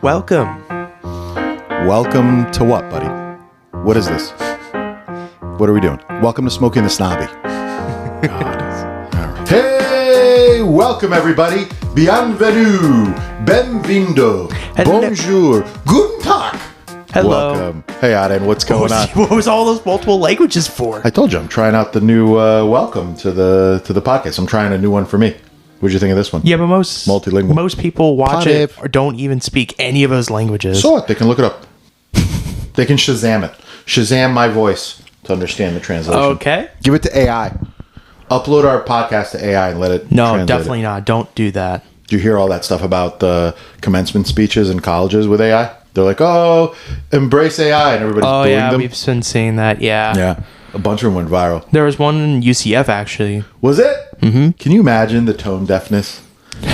Welcome. Welcome to what, buddy? What is this? What are we doing? Welcome to Smoking the Snobby. God. All right. Hey, welcome everybody. Bienvenue. Benvindo. Hello. Bonjour. Guten Tag. Hello. Welcome. Hey, Aden, what's going on? What was all those multiple languages for? I told you I'm trying out the new welcome to the podcast. I'm trying a new one for me. What'd you think of this one? Yeah, but Multilingual. most people watch Pade. it or don't even speak any of those languages. So what? They can look it up. They can Shazam it. Shazam my voice to understand the translation. Okay. Give it to AI. Upload our podcast to AI and let it No, translate definitely it. not. Don't do that. Do you hear all that stuff about the commencement speeches in colleges with AI? They're like, oh, embrace AI, and everybody's Oh, booing yeah, them. we've been seeing that. Yeah. Yeah, a bunch of them went viral. There was one in UCF, actually. Was it? Mm-hmm. Can you imagine the tone deafness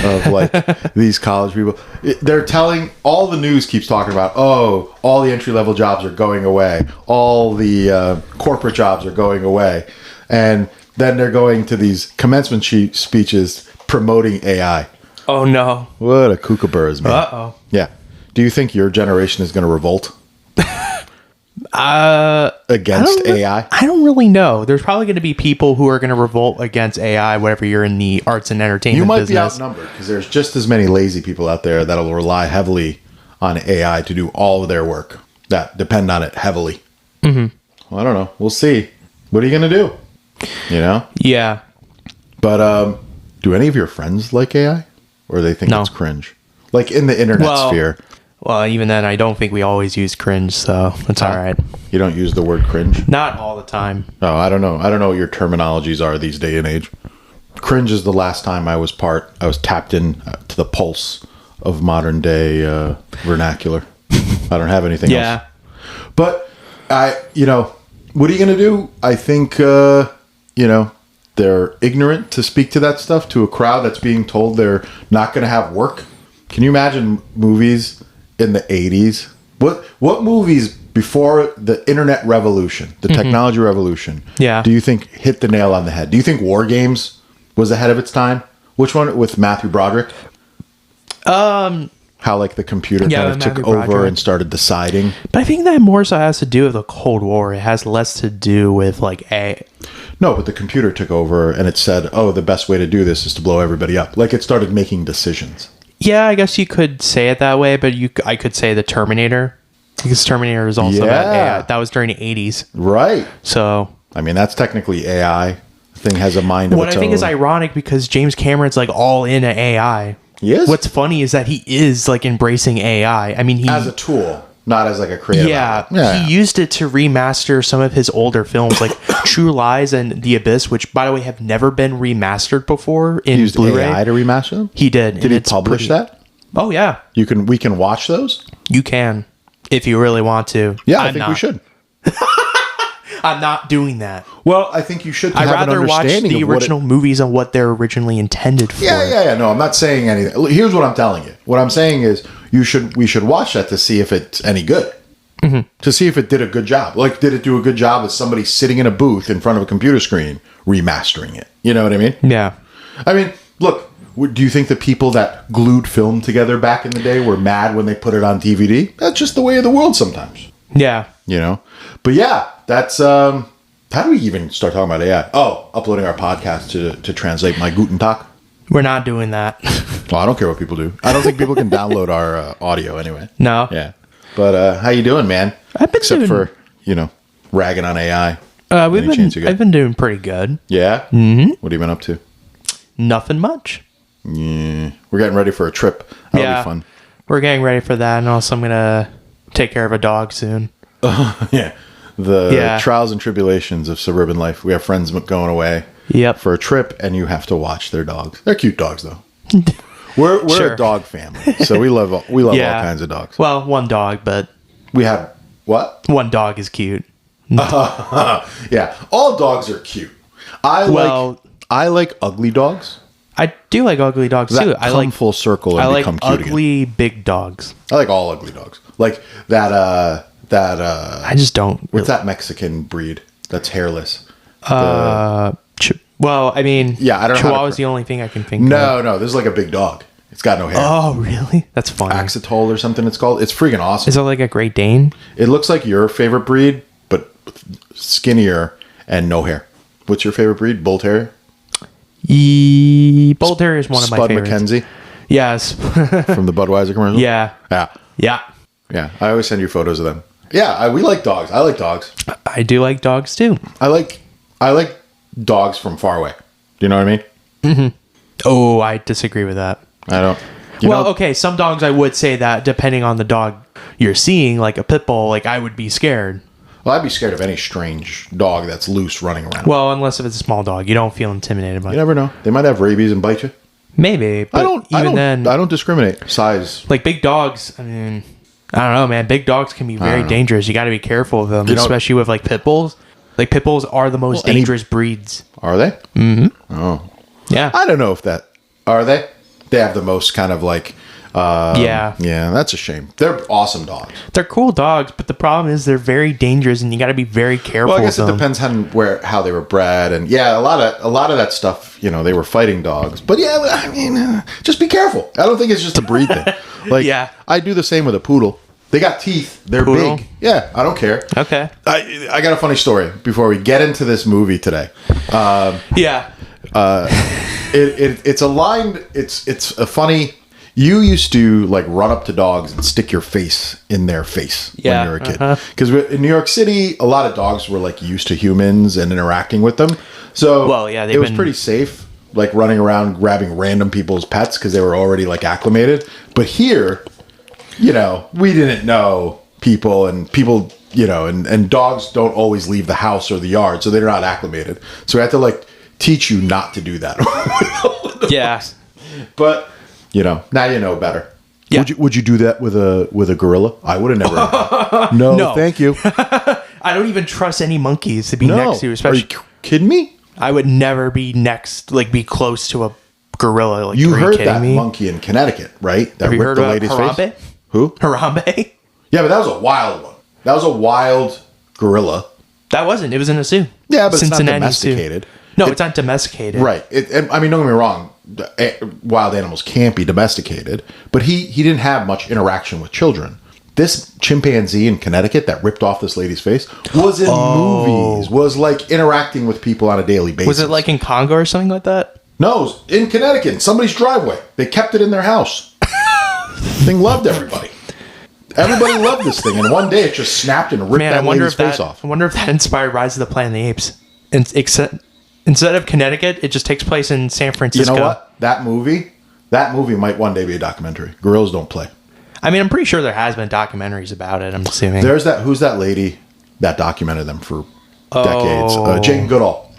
of like these college people? They're telling, all the news keeps talking about, oh, all the entry-level jobs are going away. All the corporate jobs are going away. And then they're going to these commencement speeches promoting AI. Oh, no. What a kookaburras, man. Uh-oh. Yeah. Do you think your generation is going to revolt against AI? I don't really know. There's probably going to be people who are going to revolt against AI, whatever you're in the arts and entertainment You might business. be outnumbered because there's just as many lazy people out there that'll rely heavily on AI to do all of their work, that depend on it heavily. Mm-hmm. Well, I don't know. We'll see. What are you going to do? You know? Yeah. But do any of your friends like AI? Or they think No. it's cringe? Like in the internet sphere. Well, even then, I don't think we always use cringe, so it's all right. You don't use the word cringe? Not all the time. Oh, I don't know. I don't know what your terminologies are these day and age. Cringe is the last time I was tapped in to the pulse of modern day vernacular. I don't have anything else. But what are you going to do? I think, they're ignorant to speak to that stuff to a crowd that's being told they're not going to have work. Can you imagine movies in the 80s? What movies before the internet revolution, the technology revolution, do you think hit the nail on the head? Do you think War Games was ahead of its time? Which one with Matthew Broderick? How like the computer kind of took over and started deciding. But I think that more so has to do with the Cold War. It has less to do with like a... No, but the computer took over and it said, oh, the best way to do this is to blow everybody up. Like it started making decisions. Yeah, I guess you could say it that way, but I could say the Terminator. Because Terminator is also about AI. That was during the 80s. Right. So... I mean, that's technically AI. The thing has a mind of its own. What I think is ironic because James Cameron's like all into AI. He is? What's funny is that he is like embracing AI. I mean, as a tool, not as like a creative outlet. He used it to remaster some of his older films like True Lies and The Abyss, which by the way have never been remastered before in he used Blu-ray. AI to remaster them? He did. Did he publish that? Oh yeah. We can watch those? You can if you really want to. Yeah, I think we should. I'm not doing that. Well, I think you should. I'd rather watch the original movies and what they're originally intended for. Yeah. No, I'm not saying anything. Here's what I'm telling you. What I'm saying is we should watch that to see if it's any good. Mm-hmm. To see if it did a good job. Like, did it do a good job as somebody sitting in a booth in front of a computer screen remastering it? You know what I mean? Yeah. I mean, look, do you think the people that glued film together back in the day were mad when they put it on DVD? That's just the way of the world sometimes. Yeah. You know? But yeah, that's... how do we even start talking about AI? Oh, uploading our podcast to translate my Guten Tag. We're not doing that. Well, I don't care what people do. I don't think people can download our audio anyway. No. Yeah. But how you doing, man? Except for, ragging on AI. I've been doing pretty good. Yeah? Mm-hmm. What have you been up to? Nothing much. Yeah. We're getting ready for a trip. That'll be fun. We're getting ready for that, and also I'm going to take care of a dog soon. Yeah. The trials and tribulations of suburban life. We have friends going away for a trip, and you have to watch their dogs. They're cute dogs, though. We're a dog family, so we love all kinds of dogs. Well, one dog, but we have what? One dog is cute. Yeah, all dogs are cute. I like ugly dogs. I do like ugly dogs too. I like full circle and become cute again. Ugly big dogs. I like all ugly dogs. Like that. I just don't. What's that Mexican breed that's hairless? Well, I mean, I don't know. Chihuahua's the only thing I can think of. No, this is like a big dog. It's got no hair. Oh, really? That's funny. Axetol or something it's called. It's freaking awesome. Is it like a Great Dane? It looks like your favorite breed, but skinnier and no hair. What's your favorite breed? Bull Terrier? Bull Terrier is one of my Spud favorites. McKenzie Yes. from the Budweiser commercial? Yeah. Yeah. Yeah. Yeah. I always send you photos of them. Yeah, we like dogs. I like dogs. I do like dogs too. I like dogs from far away. Do you know what I mean? Oh, I disagree with that. I don't. Okay, some dogs I would say that depending on the dog you're seeing, like a pit bull, like I would be scared. Well, I'd be scared of any strange dog that's loose running around. Well, unless if it's a small dog, you don't feel intimidated by You it. never know. They might have rabies and bite you. Maybe, but I then, don't discriminate. Size. like big dogs, I mean, I don't know, man. Big dogs can be very dangerous. You got to be careful of them, especially with like pit bulls. Like pit bulls are the most dangerous breeds. Are they? Mm-hmm. Oh. Yeah. I don't know if that... Are they? They have the most kind of like... Yeah. Yeah, that's a shame. They're awesome dogs. They're cool dogs, but the problem is they're very dangerous, and you got to be very careful. Well, I guess with it them. depends on how they were bred, and yeah, a lot of that stuff. They were fighting dogs, but yeah, I mean, just be careful. I don't think it's just a breed thing. Like, Yeah. I do the same with a poodle. They got teeth. They're Poodle? big. Yeah, I don't care. Okay. I got a funny story before we get into this movie today. Yeah. It's a line. It's a funny. You used to like run up to dogs and stick your face in their face when you were a kid. Because in New York City, a lot of dogs were like used to humans and interacting with them. So it was pretty safe, like running around grabbing random people's pets because they were already like acclimated. But here, we didn't know people and people, and dogs don't always leave the house or the yard, so they're not acclimated. So we had to like teach you not to do that. Yeah. But now you know better. Yeah. Would you do that with a gorilla? I would have never. No, thank you. I don't even trust any monkeys to be next to, especially. Are you kidding me? I would never be be close to a gorilla. Like, You are heard you kidding that me? monkey in Connecticut, right? That Have you heard ripped the about lady's Harambe? face. Who? Harambe? Yeah, but that was a wild one. That was a wild gorilla. That wasn't. It was in a zoo. Yeah, but Cincinnati it's not domesticated. Zoo. No, it's not domesticated. Right. And I mean, don't get me wrong. Wild animals can't be domesticated, but he didn't have much interaction with children. This chimpanzee in Connecticut that ripped off this lady's face was in movies, was like interacting with people on a daily basis. Was it like in Congo or something like that? No, it was in Connecticut, in somebody's driveway. They kept it in their house. Thing loved everybody. Everybody loved this thing, and one day it just snapped and ripped that lady's face off. I wonder if that inspired Rise of the Planet of the Apes. Instead of Connecticut, it just takes place in San Francisco. You know what? That movie might one day be a documentary. Gorillas don't play. I mean, I'm pretty sure there has been documentaries about it. I'm assuming. Who's that lady that documented them for decades? Jane Goodall.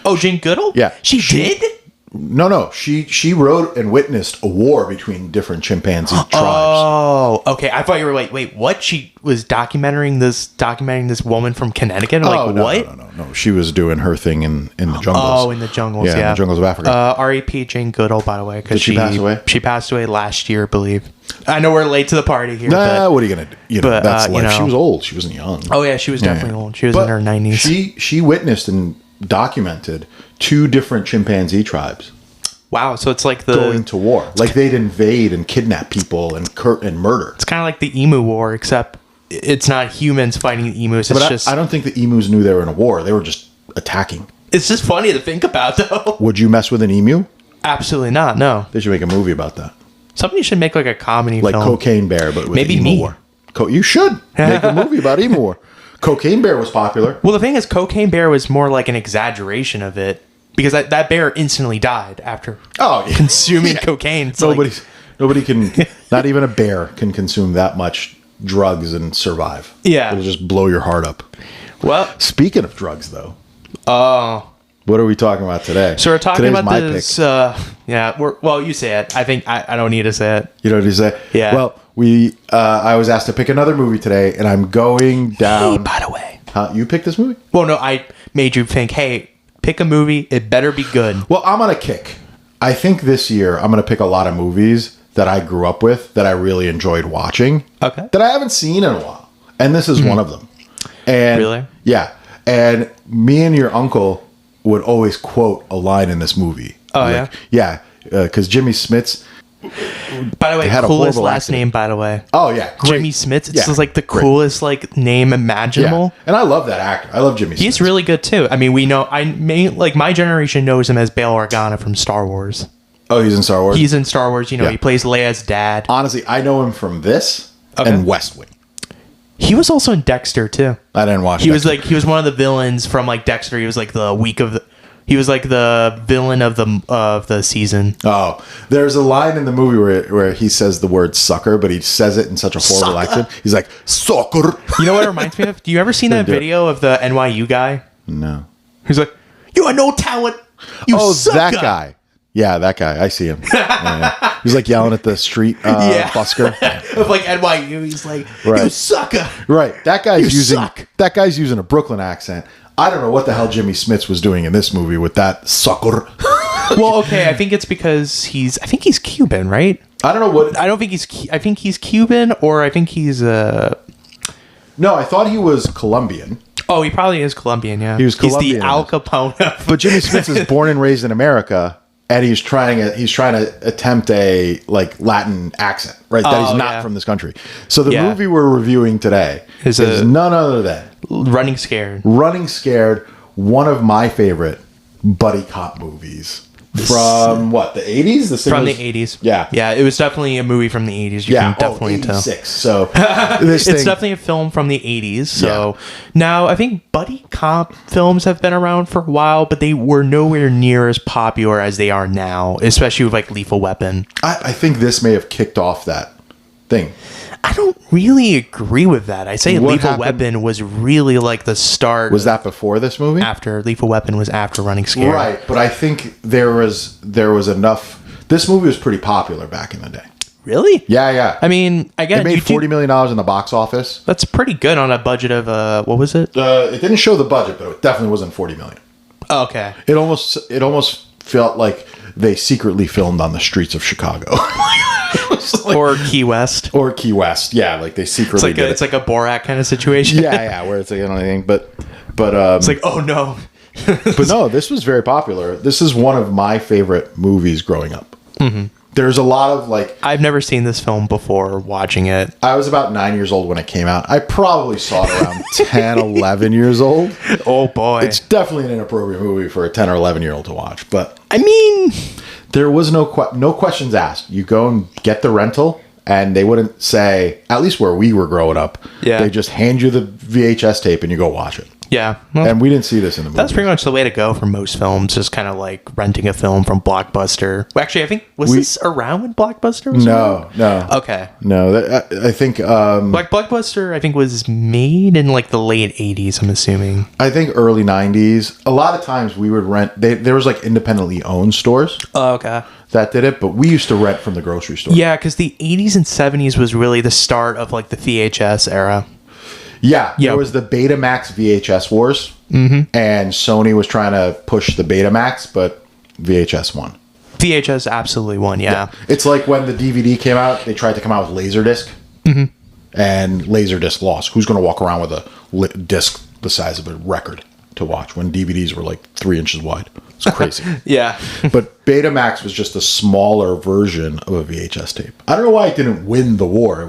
Oh, Jane Goodall? Yeah. She did? No. She wrote and witnessed a war between different chimpanzee tribes. Oh, okay. I thought you were wait, what? She was documenting this woman from Connecticut? No, what? No. She was doing her thing in the jungles. Oh, in the jungles, yeah. In the jungles of Africa. R.E.P. Jane Goodall, by the way. Did she pass away? She passed away last year, I believe. I know we're late to the party here. Nah, what are you going to do? That's life. She was old. She wasn't young. Oh, yeah, she was definitely old. She was in her 90s. She witnessed and documented 2 different chimpanzee tribes. Wow, so it's like going to war. Like they'd invade and kidnap people and murder. It's kind of like the emu war, except it's not humans fighting the emus. I don't think the emus knew they were in a war. They were just attacking. It's just funny to think about, though. Would you mess with an emu? Absolutely not, no. They should make a movie about that. Somebody should make like a comedy like film. Cocaine Bear, but with maybe emu me. war. You should make a movie about emu war. Cocaine Bear was popular. Well, the thing is, Cocaine Bear was more like an exaggeration of it. Because that bear instantly died after consuming cocaine. It's nobody can, not even a bear can consume that much drugs and survive. Yeah. It'll just blow your heart up. Well, speaking of drugs, though. What are we talking about today? So we're talking Today's about this. You say it. I think I don't need to say it. You don't need to say it? Yeah. Well, I was asked to pick another movie today, and I'm going down. Hey, by the way. You picked this movie? Well, no, I made you think, hey, pick a movie. It better be good. Well, I'm on a kick. I think this year I'm going to pick a lot of movies that I grew up with that I really enjoyed watching. Okay. That I haven't seen in a while. And this is one of them. And really? Yeah. And me and your uncle would always quote a line in this movie. Oh, yeah? Yeah. Because Jimmy Smits, By the way, had a coolest horrible last accident. name, by the way. Oh, yeah. Great. Jimmy Smits. It's Yeah, just like the great. coolest like name imaginable. Yeah. And I love that actor. I love Jimmy Smits. He's really good too. I mean, we know my generation knows him as Bail Organa from Star Wars. Oh, he's in Star Wars? He's in Star Wars, Yeah. he plays Leia's dad. Honestly, I know him from this and West Wing. He was also in Dexter too. I didn't watch He Dexter. was one of the villains from like Dexter. He was like he was like the villain of the season. Oh, there's a line in the movie where he says the word sucker, but he says it in such a horrible accent. He's like, sucker. You know what it reminds me of? Do you ever seen that video of the NYU guy? No. He's like, you are no talent. You sucker. That guy. Yeah, that guy. I see him. Yeah. He's like yelling at the street busker. Of like NYU, he's like, you Right. sucker. Right. That guy's You using suck. that guy's using a Brooklyn accent. I don't know what the hell Jimmy Smits was doing in this movie with that sucker. Well, okay, I think it's because he's Cuban, right? I don't know what. I think he's Cuban, or I think he's No, I thought he was Colombian. oh, he probably is Colombian, yeah. He was He's Colombian. the Al Capone of But Jimmy Smits is born and raised in America, and he's trying to attempt a like Latin accent, right? That he's not from this country. So the movie we're reviewing today is none other than Running Scared. Running Scared, one of my favorite buddy cop movies from what, the 80s? From the 80s. Yeah. Yeah, it was definitely a movie from the 80s. You can definitely tell. 86. So It's definitely a film from the 80s. So now I think buddy cop films have been around for a while, but they were nowhere near as popular as they are now, especially with like Lethal Weapon. I think this may have kicked off that thing. I don't really agree with that. I say What Lethal happened- Weapon was really like the start. Was that before this movie? after Lethal Weapon was after Running Scared? Right, but I think there was enough. This movie was pretty popular back in the day. Really? Yeah. I mean, I guess It made $40 million in the box office. That's pretty good on a budget of what was it? It didn't show the budget, but it definitely wasn't $40 million. Oh, okay. It almost felt like they secretly filmed on the streets of Chicago. Or Key West. Or Key West. Yeah, like they secretly did It's like a Borat kind of situation. Yeah, where it's like, anything, but It's like, oh no. but no, this was very popular. This is one of my favorite movies growing up. Mm-hmm. There's a lot of like, I've never seen this film before watching it. I was about 9 years old when it came out. I probably saw it around 10, 11 years old. Oh boy. It's definitely an inappropriate movie for a 10 or 11 year old to watch, but I mean, there was no questions asked. You go and get the rental, and they wouldn't say, at least where we were growing up, they just hand you the VHS tape and you go watch it. yeah. Well, And we didn't see this in the movie. that's pretty much the way to go for most films, just kind of like renting a film from Blockbuster. Well, actually, I think, was this around when Blockbuster was around? No. Okay. No, I think Like Blockbuster, I think, was made in like the late 80s, I'm assuming. I think early 90s. A lot of times we would rent. There was like independently owned stores Oh, okay. that did it, but we used to rent from the grocery store. Yeah, because the 80s and 70s was really the start of like the VHS era. Yeah, Yep. there was the Betamax VHS wars, and Sony was trying to push the Betamax, but VHS won. VHS absolutely won, yeah. It's like when the DVD came out, they tried to come out with Laserdisc, and Laserdisc lost. Who's going to walk around with a disc the size of a record to watch when DVDs were like 3 inches wide? It's crazy. Yeah. But Betamax was just a smaller version of a VHS tape. I don't know why it didn't win the war. It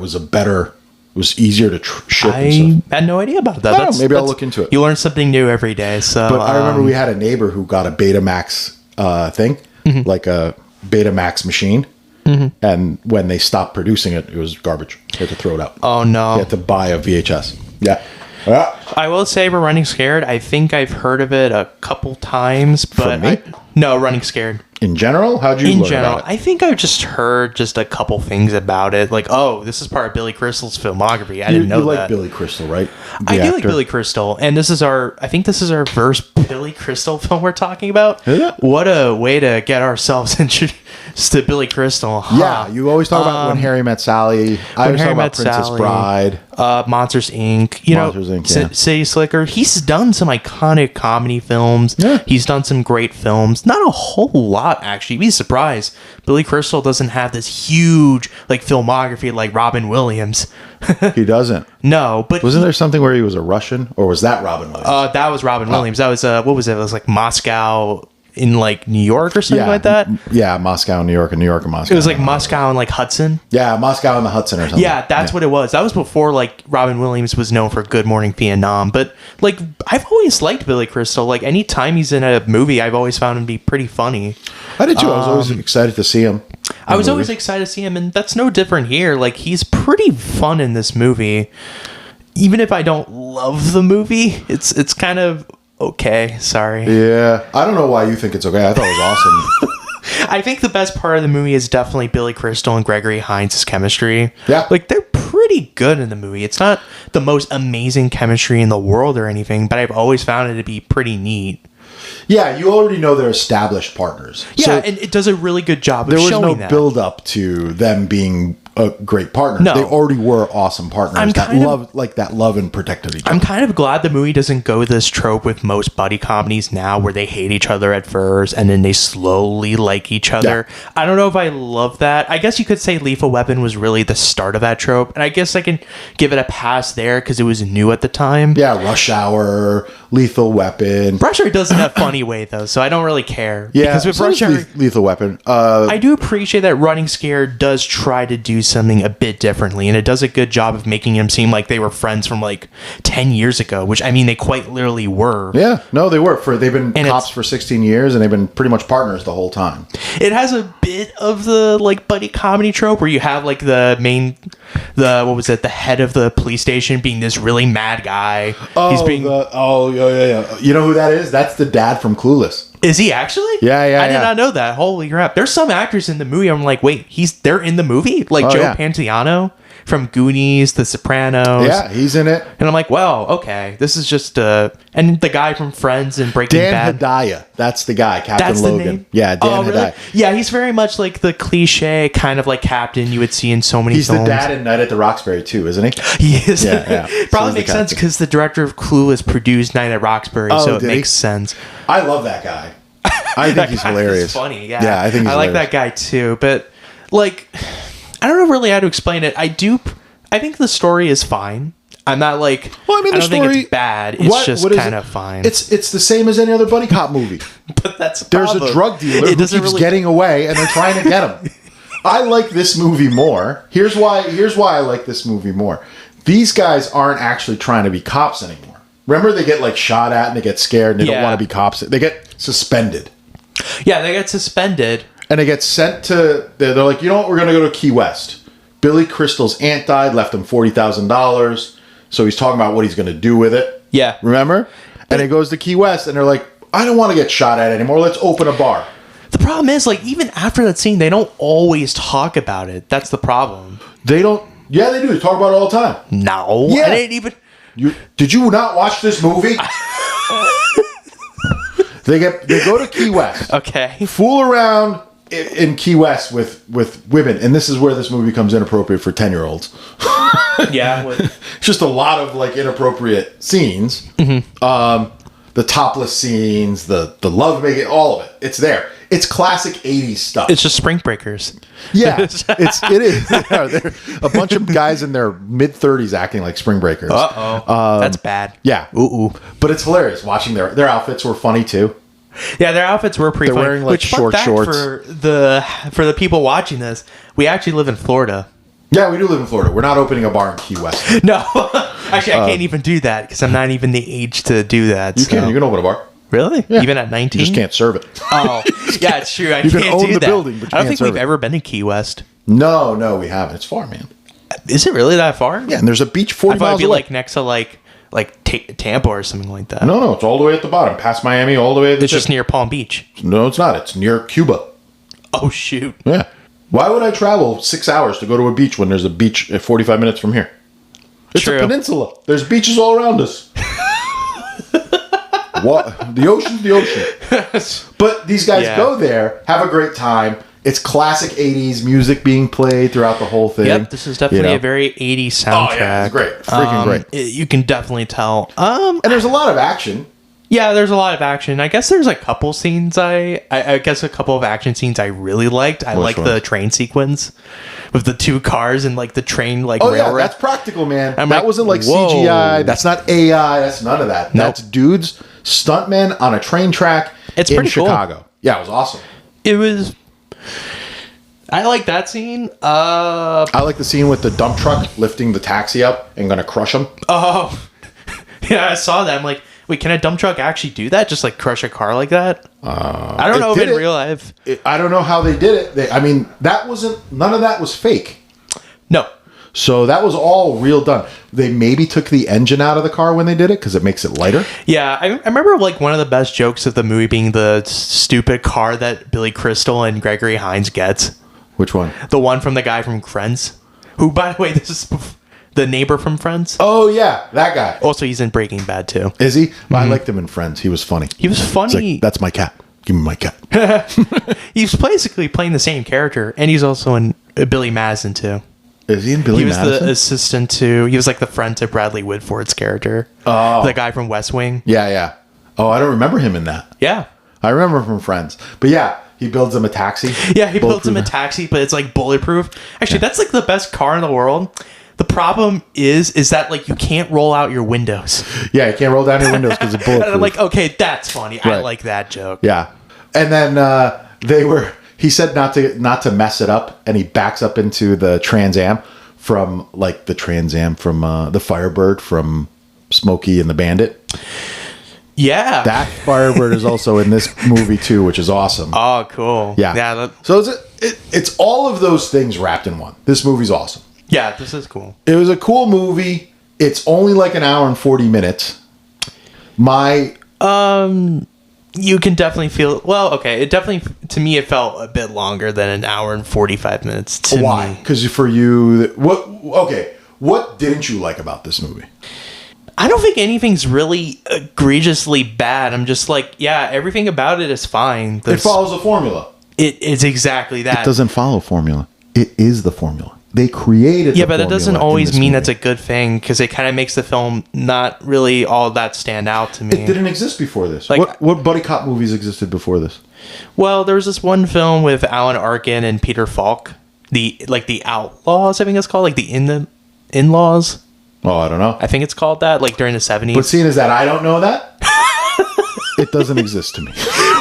was easier to ship and I stuff. had no idea about that. I don't know, maybe I'll look into it. You learn something new every day. So, But I remember we had a neighbor who got a Betamax thing, like a Betamax machine. And when they stopped producing it, it was garbage. They had to throw it out. oh no. You had to buy a VHS. Yeah. I will say we're Running Scared. I think I've heard of it a couple times, but me? no, Running Scared. In general, how'd you In learn general, about it? I think I've just heard just a couple things about it. Like, oh, this is part of Billy Crystal's filmography. I didn't know you like that. Billy Crystal, right? I The do like actor. Billy Crystal, and I think this is our first Billy Crystal film we're talking about. Is it? What a way to get ourselves introduced to Billy Crystal. Huh? Yeah, you always talk about When Harry Met Sally. I always talk Harry about Met Princess Sally. Bride. Monsters Inc. Monsters, Inc., yeah. City Slicker. He's done some iconic comedy films. Yeah. He's done some great films. Not a whole lot, actually. You'd be surprised. Billy Crystal doesn't have this huge like filmography like Robin Williams. He doesn't. No, but Wasn't there something where he was a Russian? Or was that Robin Williams? that was Robin Williams. That was what was it? It was like Moscow in like New York or something like that. Yeah, Moscow, New York, and New York and Moscow. It was like Moscow and like Hudson. Yeah, Moscow and the Hudson or something. Yeah, that's what it was. That was before like Robin Williams was known for Good Morning Vietnam. But like I've always liked Billy Crystal. Like anytime he's in a movie, I've always found him to be pretty funny. I did too. I was always excited to see him. I was always excited to see him, and that's no different here. Like he's pretty fun in this movie. Even if I don't love the movie, it's kind of okay. Sorry. Yeah, I don't know why you think it's okay. I thought it was awesome. I think the best part of the movie is definitely Billy Crystal and Gregory Hines' chemistry. Yeah. Like, they're pretty good in the movie. It's not the most amazing chemistry in the world or anything, but I've always found it to be pretty neat. Yeah, you already know they're established partners. Yeah, So and it does a really good job of there was showing no that. build up to them being a great partner. No. They already were awesome partners that love and protected each other. I'm kind of glad the movie doesn't go this trope with most buddy comedies now where they hate each other at first and then they slowly like each other. Yeah. I don't know if I love that. I guess you could say Lethal Weapon was really the start of that trope. And I guess I can give it a pass there because it was new at the time. Yeah, Rush Hour, Lethal Weapon. Rush Hour does it in a funny way, though, so I don't really care. Yeah, because with so Rush Hour, Lethal Weapon. I do appreciate that Running Scared does try to do something a bit differently, and it does a good job of making them seem like they were friends from like 10 years ago, which I mean they quite literally were. Yeah, no, they were. They've been cops for 16 years, and they've been pretty much partners the whole time. It has a bit of the like buddy comedy trope where you have like the head of the police station being this really mad guy. Yeah. You know who that is? That's the dad from Clueless. Is he actually? Yeah. I did not know that. Holy crap! There's some actors in the movie. I'm like, wait, they're in the movie? Like Joe Pantoliano from Goonies, The Sopranos. Yeah, he's in it. And I'm like, wow, okay, this is just and the guy from Friends and Breaking Bad. Dan Hedaya. That's the guy, Captain That's Logan. The name? Yeah, Dan Hedaya. Really? Yeah, he's very much like the cliche kind of like captain you would see in so many films. He's the dad in Night at the Roxbury too, isn't he? He is. Yeah. Probably makes sense because the director of Clueless produced Night at Roxbury, so it makes sense. I love that guy. I think he's hilarious. He's funny, yeah. Yeah, I think he's like that guy too, but like I don't know really how to explain it. I think the story is fine. I'm not like I don't think it's bad. It's just kind of fine. It's the same as any other buddy cop movie. But that's there's a drug dealer who keeps getting away, and they're trying to get him. I like this movie more. Here's why I like this movie more. These guys aren't actually trying to be cops anymore. Remember, they get like shot at and they get scared and they don't want to be cops. They get suspended. Yeah, they get suspended. And they get sent to... They're like, you know what? We're going to go to Key West. Billy Crystal's aunt died, left him $40,000. So he's talking about what he's going to do with it. Yeah. Remember? And he goes to Key West and they're like, I don't want to get shot at anymore. Let's open a bar. The problem is, like, even after that scene, they don't always talk about it. That's the problem. They don't... Yeah, they do. They talk about it all the time. No. Yeah. I didn't even... Did you not watch this movie? They go to Key West. Okay. Fool around in Key West with women, and this is where this movie becomes inappropriate for 10-year-olds. Yeah. Just a lot of like inappropriate scenes. Mm-hmm. The topless scenes, the love making, all of it. It's there. It's classic 80s stuff. It's just Spring Breakers. Yeah, it is. They're a bunch of guys in their mid-30s acting like Spring Breakers. That's bad. Yeah. Ooh. But it's hilarious watching their outfits were funny too. Yeah, their outfits were pretty funny. They're wearing like short shorts. For the people watching this, we actually live in Florida. Yeah, we do live in Florida. We're not opening a bar in Key West. No. Actually, I can't even do that because I'm not even the age to do that. You can. You can open a bar. Really? Yeah. Even at 19? You just can't serve it. Oh, yeah, it's true. You can own the building, but you I don't can't think serve we've it. ever been to Key West. No, we haven't. It's far, man. Is it really that far? Yeah, and there's a beach 40 I thought miles it'd be away. like next to like Tampa or something like that. No, it's all the way at the bottom, past Miami, all the way. It's just near Palm Beach. No, it's not. It's near Cuba. Oh shoot. Yeah. Why would I travel 6 hours to go to a beach when there's a beach at 45 minutes from here? It's True. a peninsula. There's beaches all around us. What? The ocean's the ocean. But these guys go there, have a great time. It's classic 80s music being played throughout the whole thing. Yep, this is definitely a very 80s soundtrack. Oh, yeah, it's great. Freaking great. You can definitely tell. And there's a lot of action. Yeah, there's a lot of action. I guess there's a couple scenes I guess a couple of action scenes I really liked. I like the train sequence with the two cars and like the train railroad. Yeah, that's practical, man. That like, wasn't like whoa. CGI. That's not AI. That's none of that. Nope. That's dudes, stuntmen on a train track it's in pretty Chicago. Cool. Yeah, it was awesome. It was. I like that scene. I like the scene with the dump truck lifting the taxi up and gonna crush him. Oh, yeah, I saw that. I'm like, wait, can a dump truck actually do that? Just like crush a car like that? I don't know if in real life. I don't know how they did it. None of that was fake. No. So that was all real done. They maybe took the engine out of the car when they did it because it makes it lighter. Yeah, I remember like one of the best jokes of the movie being the stupid car that Billy Crystal and Gregory Hines gets. Which one? The one from the guy from Friends. Who, by the way, this is the neighbor from Friends. Oh, yeah, that guy. Also, he's in Breaking Bad, too. Is he? I liked him in Friends. He was funny. He was funny. He's like, that's my cat. Give me my cat. He's basically playing the same character, and he's also in Billy Madison, too. Is he in Billy Madison? He was the assistant to... He was like the friend to Bradley Whitford's character. Oh. The guy from West Wing. Yeah, yeah. Oh, I don't remember him in that. Yeah. I remember him from Friends. But yeah, he builds him a taxi. Yeah, he builds him a taxi, but it's like bulletproof. Actually, that's like the best car in the world. The problem is that like you can't roll out your windows. Yeah, you can't roll down your windows because it's bulletproof. And I'm like, okay, that's funny. Right. I like that joke. Yeah. And then he said not to mess it up, and he backs up into the Trans Am from the Firebird from Smokey and the Bandit. Yeah. That Firebird is also in this movie too, which is awesome. Oh, cool. Yeah. So it's all of those things wrapped in one. This movie's awesome. Yeah, this is cool. It was a cool movie. It's only like an hour and 40 minutes. You can definitely feel... Well, okay. It definitely... To me, it felt a bit longer than an hour and 45 minutes. Why? Because for you... What didn't you like about this movie? I don't think anything's really egregiously bad. I'm just like, yeah, everything about it is fine. It follows a formula. It's exactly that. It doesn't follow formula. It is the formula. They created but that doesn't always mean that's a good thing, because it kind of makes the film not really all that stand out to me. It didn't exist before this. Like, what buddy cop movies existed before this? Well, there was this one film with Alan Arkin and Peter Falk. The Outlaws, I think it's called. Like the In-Laws. Oh, I don't know. I think it's called that, like during the 70s. But seeing as that I don't know that, it doesn't exist to me.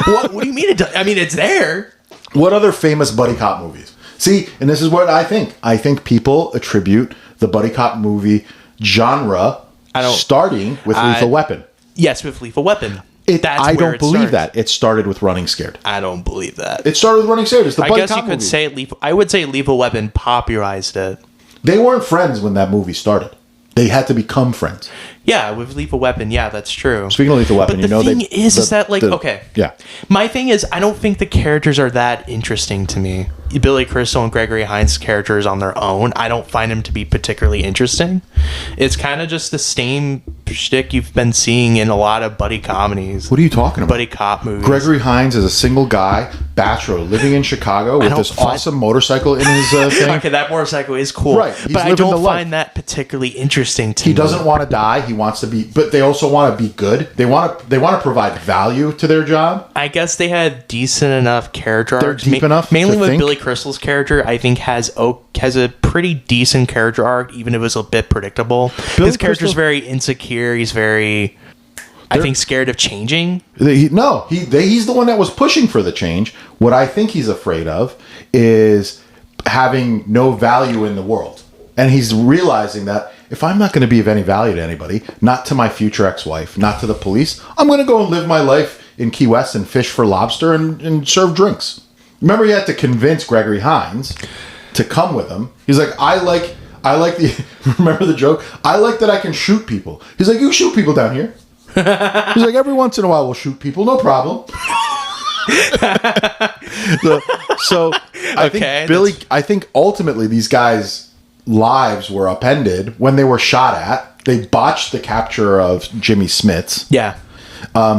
What do you mean it does? I mean, it's there. What other famous buddy cop movies? See, and this is what I think. I think people attribute the buddy cop movie genre starting with Lethal Weapon. Yes, with Lethal Weapon. I don't believe that. It started with Running Scared. I don't believe that. It started with Running Scared. It's the buddy cop movie. I guess you could say I would say Lethal Weapon popularized it. They weren't friends when that movie started. They had to become friends. Yeah, with Lethal Weapon, yeah, that's true. Speaking of Lethal Weapon, but the thing is that like okay, yeah. My thing is, I don't think the characters are that interesting to me. Billy Crystal and Gregory Hines' characters on their own, I don't find them to be particularly interesting. It's kind of just the same shtick you've been seeing in a lot of buddy comedies. What are you talking about? Buddy cop movies. Gregory Hines is a single guy, bachelor, living in Chicago with this awesome motorcycle in his thing. Okay, that motorcycle is cool, right? But I don't find that particularly interesting to me. He doesn't want to die. He wants to be, but they also want to be good. They want to provide value to their job. I guess they had decent enough character arcs. They're deep enough. Mainly with think. Billy Crystal's character, I think has a pretty decent character arc, even if it was a bit predictable. His character's very insecure. He's very, I think, scared of changing. He's the one that was pushing for the change. What I think he's afraid of is having no value in the world. And he's realizing that if I'm not going to be of any value to anybody, not to my future ex-wife, not to the police, I'm going to go and live my life in Key West and fish for lobster and serve drinks. Remember, he had to convince Gregory Hines to come with him. He's like, I like the, remember the joke? I like that I can shoot people. He's like, you shoot people down here. He's like, every once in a while we'll shoot people, no problem. I think ultimately these guys' lives were upended when they were shot at. They botched the capture of Jimmy Smits. Yeah.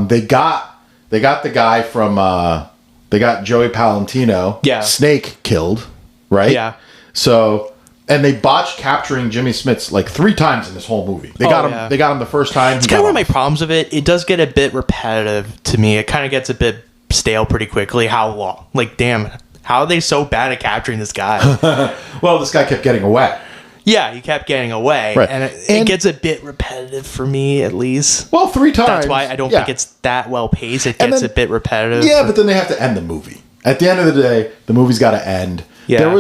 They got the guy from they got Joey Palantino. Yeah. Snake killed, right? Yeah. So, and they botched capturing Jimmy Smits like 3 times in this whole movie. They got him. Yeah. They got him the first time. It's kind of one of my problems with it. It does get a bit repetitive to me. It kind of gets a bit stale pretty quickly. How long? Like, damn, how are they so bad at capturing this guy? Well, this guy kept getting away. Yeah, he kept getting away. Right. And it gets a bit repetitive for me, at least. Well, 3 times. That's why I don't think it's that well paced. It gets a bit repetitive. Yeah, but then they have to end the movie. At the end of the day, the movie's got to end. Yeah. There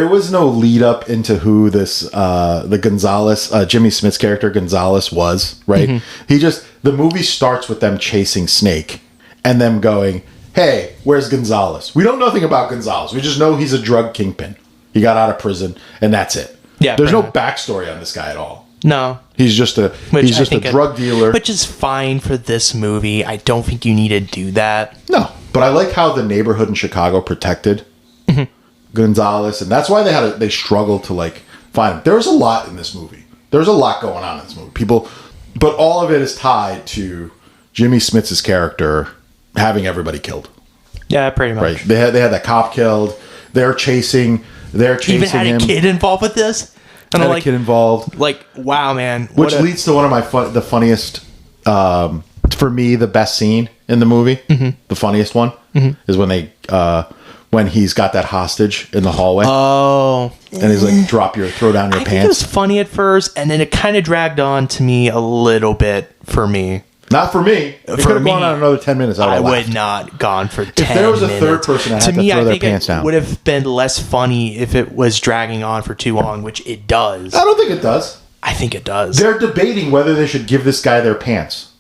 was no lead up into who this the Gonzales Jimmy Smits character Gonzales was, right? Mm-hmm. The movie starts with them chasing Snake and them going, "Hey, where's Gonzales?" We don't know nothing about Gonzales. We just know he's a drug kingpin. He got out of prison and that's it. Yeah. There's no backstory on this guy at all. No. He's just a drug dealer. Which is fine for this movie. I don't think you need to do that. No. But I like how the neighborhood in Chicago protected Gonzales, and that's why they struggled to like find him. There's a lot in this movie. There's a lot going on in this movie. But all of it is tied to Jimmy Smits' character having everybody killed. Yeah, pretty much. Right. They had that cop killed. They're chasing even had him. A kid involved with this. And had a kid involved. Like, wow, man. Which leads to one of the funniest, for me, the best scene in the movie. Mm-hmm. The funniest one is when he's got that hostage in the hallway. Oh. And he's like, throw down your pants. I think it was funny at first, and then it kind of dragged on to me a little bit for me. Not for me. It could have gone on another 10 minutes. I would not gone for 10 minutes. If there was a third person that had to throw their pants down. It would have been less funny if it was dragging on for too long, which it does. I don't think it does. I think it does. They're debating whether they should give this guy their pants.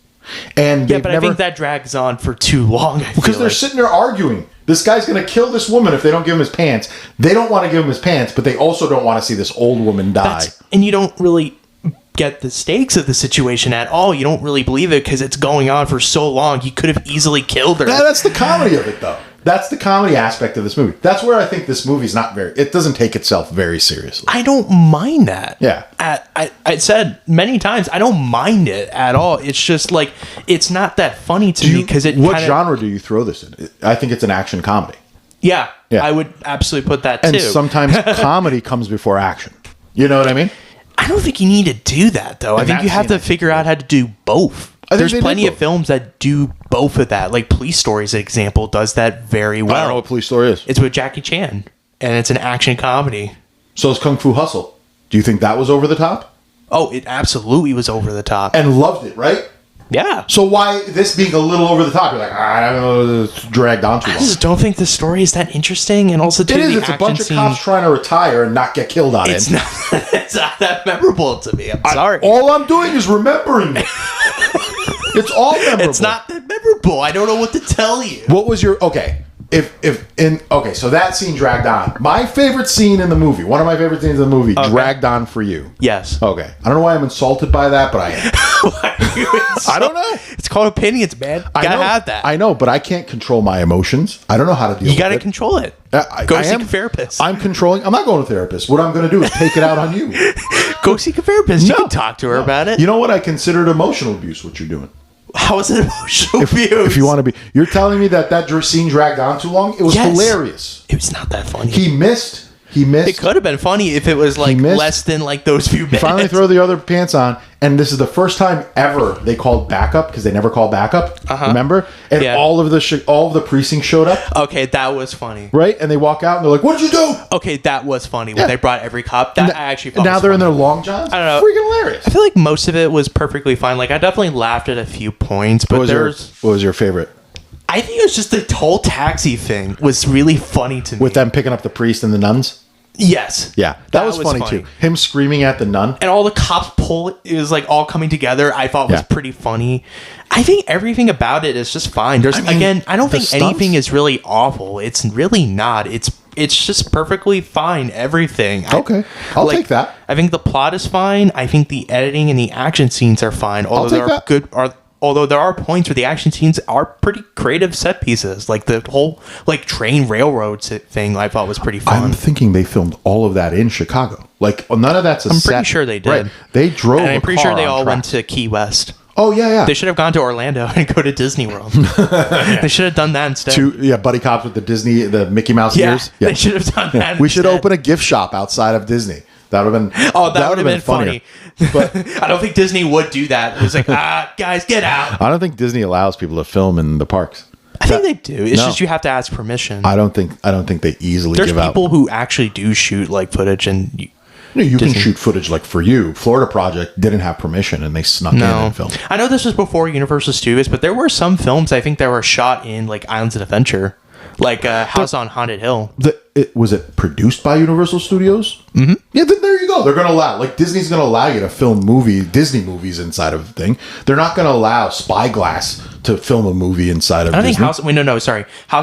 And yeah, but I think that drags on for too long. Because they're sitting there arguing. This guy's going to kill this woman if they don't give him his pants. They don't want to give him his pants, but they also don't want to see this old woman die. And you don't really get the stakes of the situation at all. You don't really believe it because it's going on for so long. He could have easily killed her. That's the comedy of it, though. That's the comedy aspect of this movie. That's where I think this movie's it doesn't take itself very seriously. I don't mind that. Yeah. I said many times, I don't mind it at all. It's just like, it's not that funny to me because it What genre do you throw this in? I think it's an action comedy. Yeah. I would absolutely put that too. And sometimes comedy comes before action. You know what I mean? I don't think you need to do that, though. I think you have to figure out how to do both. There's plenty of films that do both of that. Like Police Story, as an example, does that very well. I don't know what Police Story is. It's with Jackie Chan, and it's an action comedy. So is Kung Fu Hustle. Do you think that was over the top? Oh, it absolutely was over the top. And loved it, right? Yeah. So why this being a little over the top? You're like, I don't know, it's dragged on too long. I just don't think the story is that interesting, and also too, it's a bunch of cops trying to retire and not get killed on it. It's not that memorable to me. I'm sorry. All I'm doing is remembering it. It's all memorable. It's not that memorable. I don't know what to tell you. What was your so that scene dragged on. My favorite scene in the movie, one of my favorite scenes in the movie, dragged on for you. Yes. Okay. I don't know why I'm insulted by that, but I am. Why are you insulted? I don't know. It's called opinions, man. You gotta have that. I know, but I can't control my emotions. I don't know how to deal with it. You gotta control it. Go seek a therapist. I'm controlling. I'm not going to a therapist. What I'm going to do is take it out on you. Go seek a therapist. You can talk to her about it. You know what? I considered emotional abuse, what you're doing. How is it emotional abuse? If you want to be... You're telling me that scene dragged on too long? It was hilarious. It was not that funny. He missed. It could have been funny if it was like less than like those few minutes. Finally throw the other pants on, and this is the first time ever they called backup because they never called backup. Remember? And all of the precincts showed up. Okay, that was funny. Right? And they walk out and they're like, "What did you do?" Okay, that was funny when they brought every cop. That I actually thought now was they're funny. in their long johns. I don't know. Freaking hilarious. I feel like most of it was perfectly fine. Like I definitely laughed at a few points, but what was your favorite? I think it was just the whole taxi thing was really funny to me. With them picking up the priest and the nuns? Yes. Yeah. That was funny too. Him screaming at the nun. And all the cops it was like all coming together, I thought was pretty funny. I think everything about it is just fine. I don't think anything is really awful. It's really not. It's just perfectly fine, everything. Okay. I'll take that. I think the plot is fine. I think the editing and the action scenes are fine. Although there are points where the action scenes are pretty creative set pieces, like the whole like train railroad thing, I thought was pretty fun. I'm thinking they filmed all of that in Chicago. Like none of that's I'm pretty sure they did. Right. They drove. And I'm pretty sure they all went track. to Key West. Oh yeah. They should have gone to Orlando and go to Disney World. They should have done that instead. Buddy cops with the Mickey Mouse ears. Yeah, they should have done that. We should open a gift shop outside of Disney. That would have been. That would have been funny. But I don't think Disney would do that. It's like, guys, get out. I don't think Disney allows people to film in the parks. I think they do. It's just you have to ask permission. I don't think they easily give out. There's people who actually do shoot like footage and You can shoot footage like for you. Florida Project didn't have permission and they snuck in and filmed. I know this was before Universal Studios, but there were some films I think that were shot in like Islands of Adventure, like House on Haunted Hill. Was it produced by Universal Studios? Mm-hmm. Yeah, then there you go. They're going to allow, like Disney's going to allow you to film Disney movies inside of a thing. They're not going to allow Spyglass to film a movie inside of Disney. I think House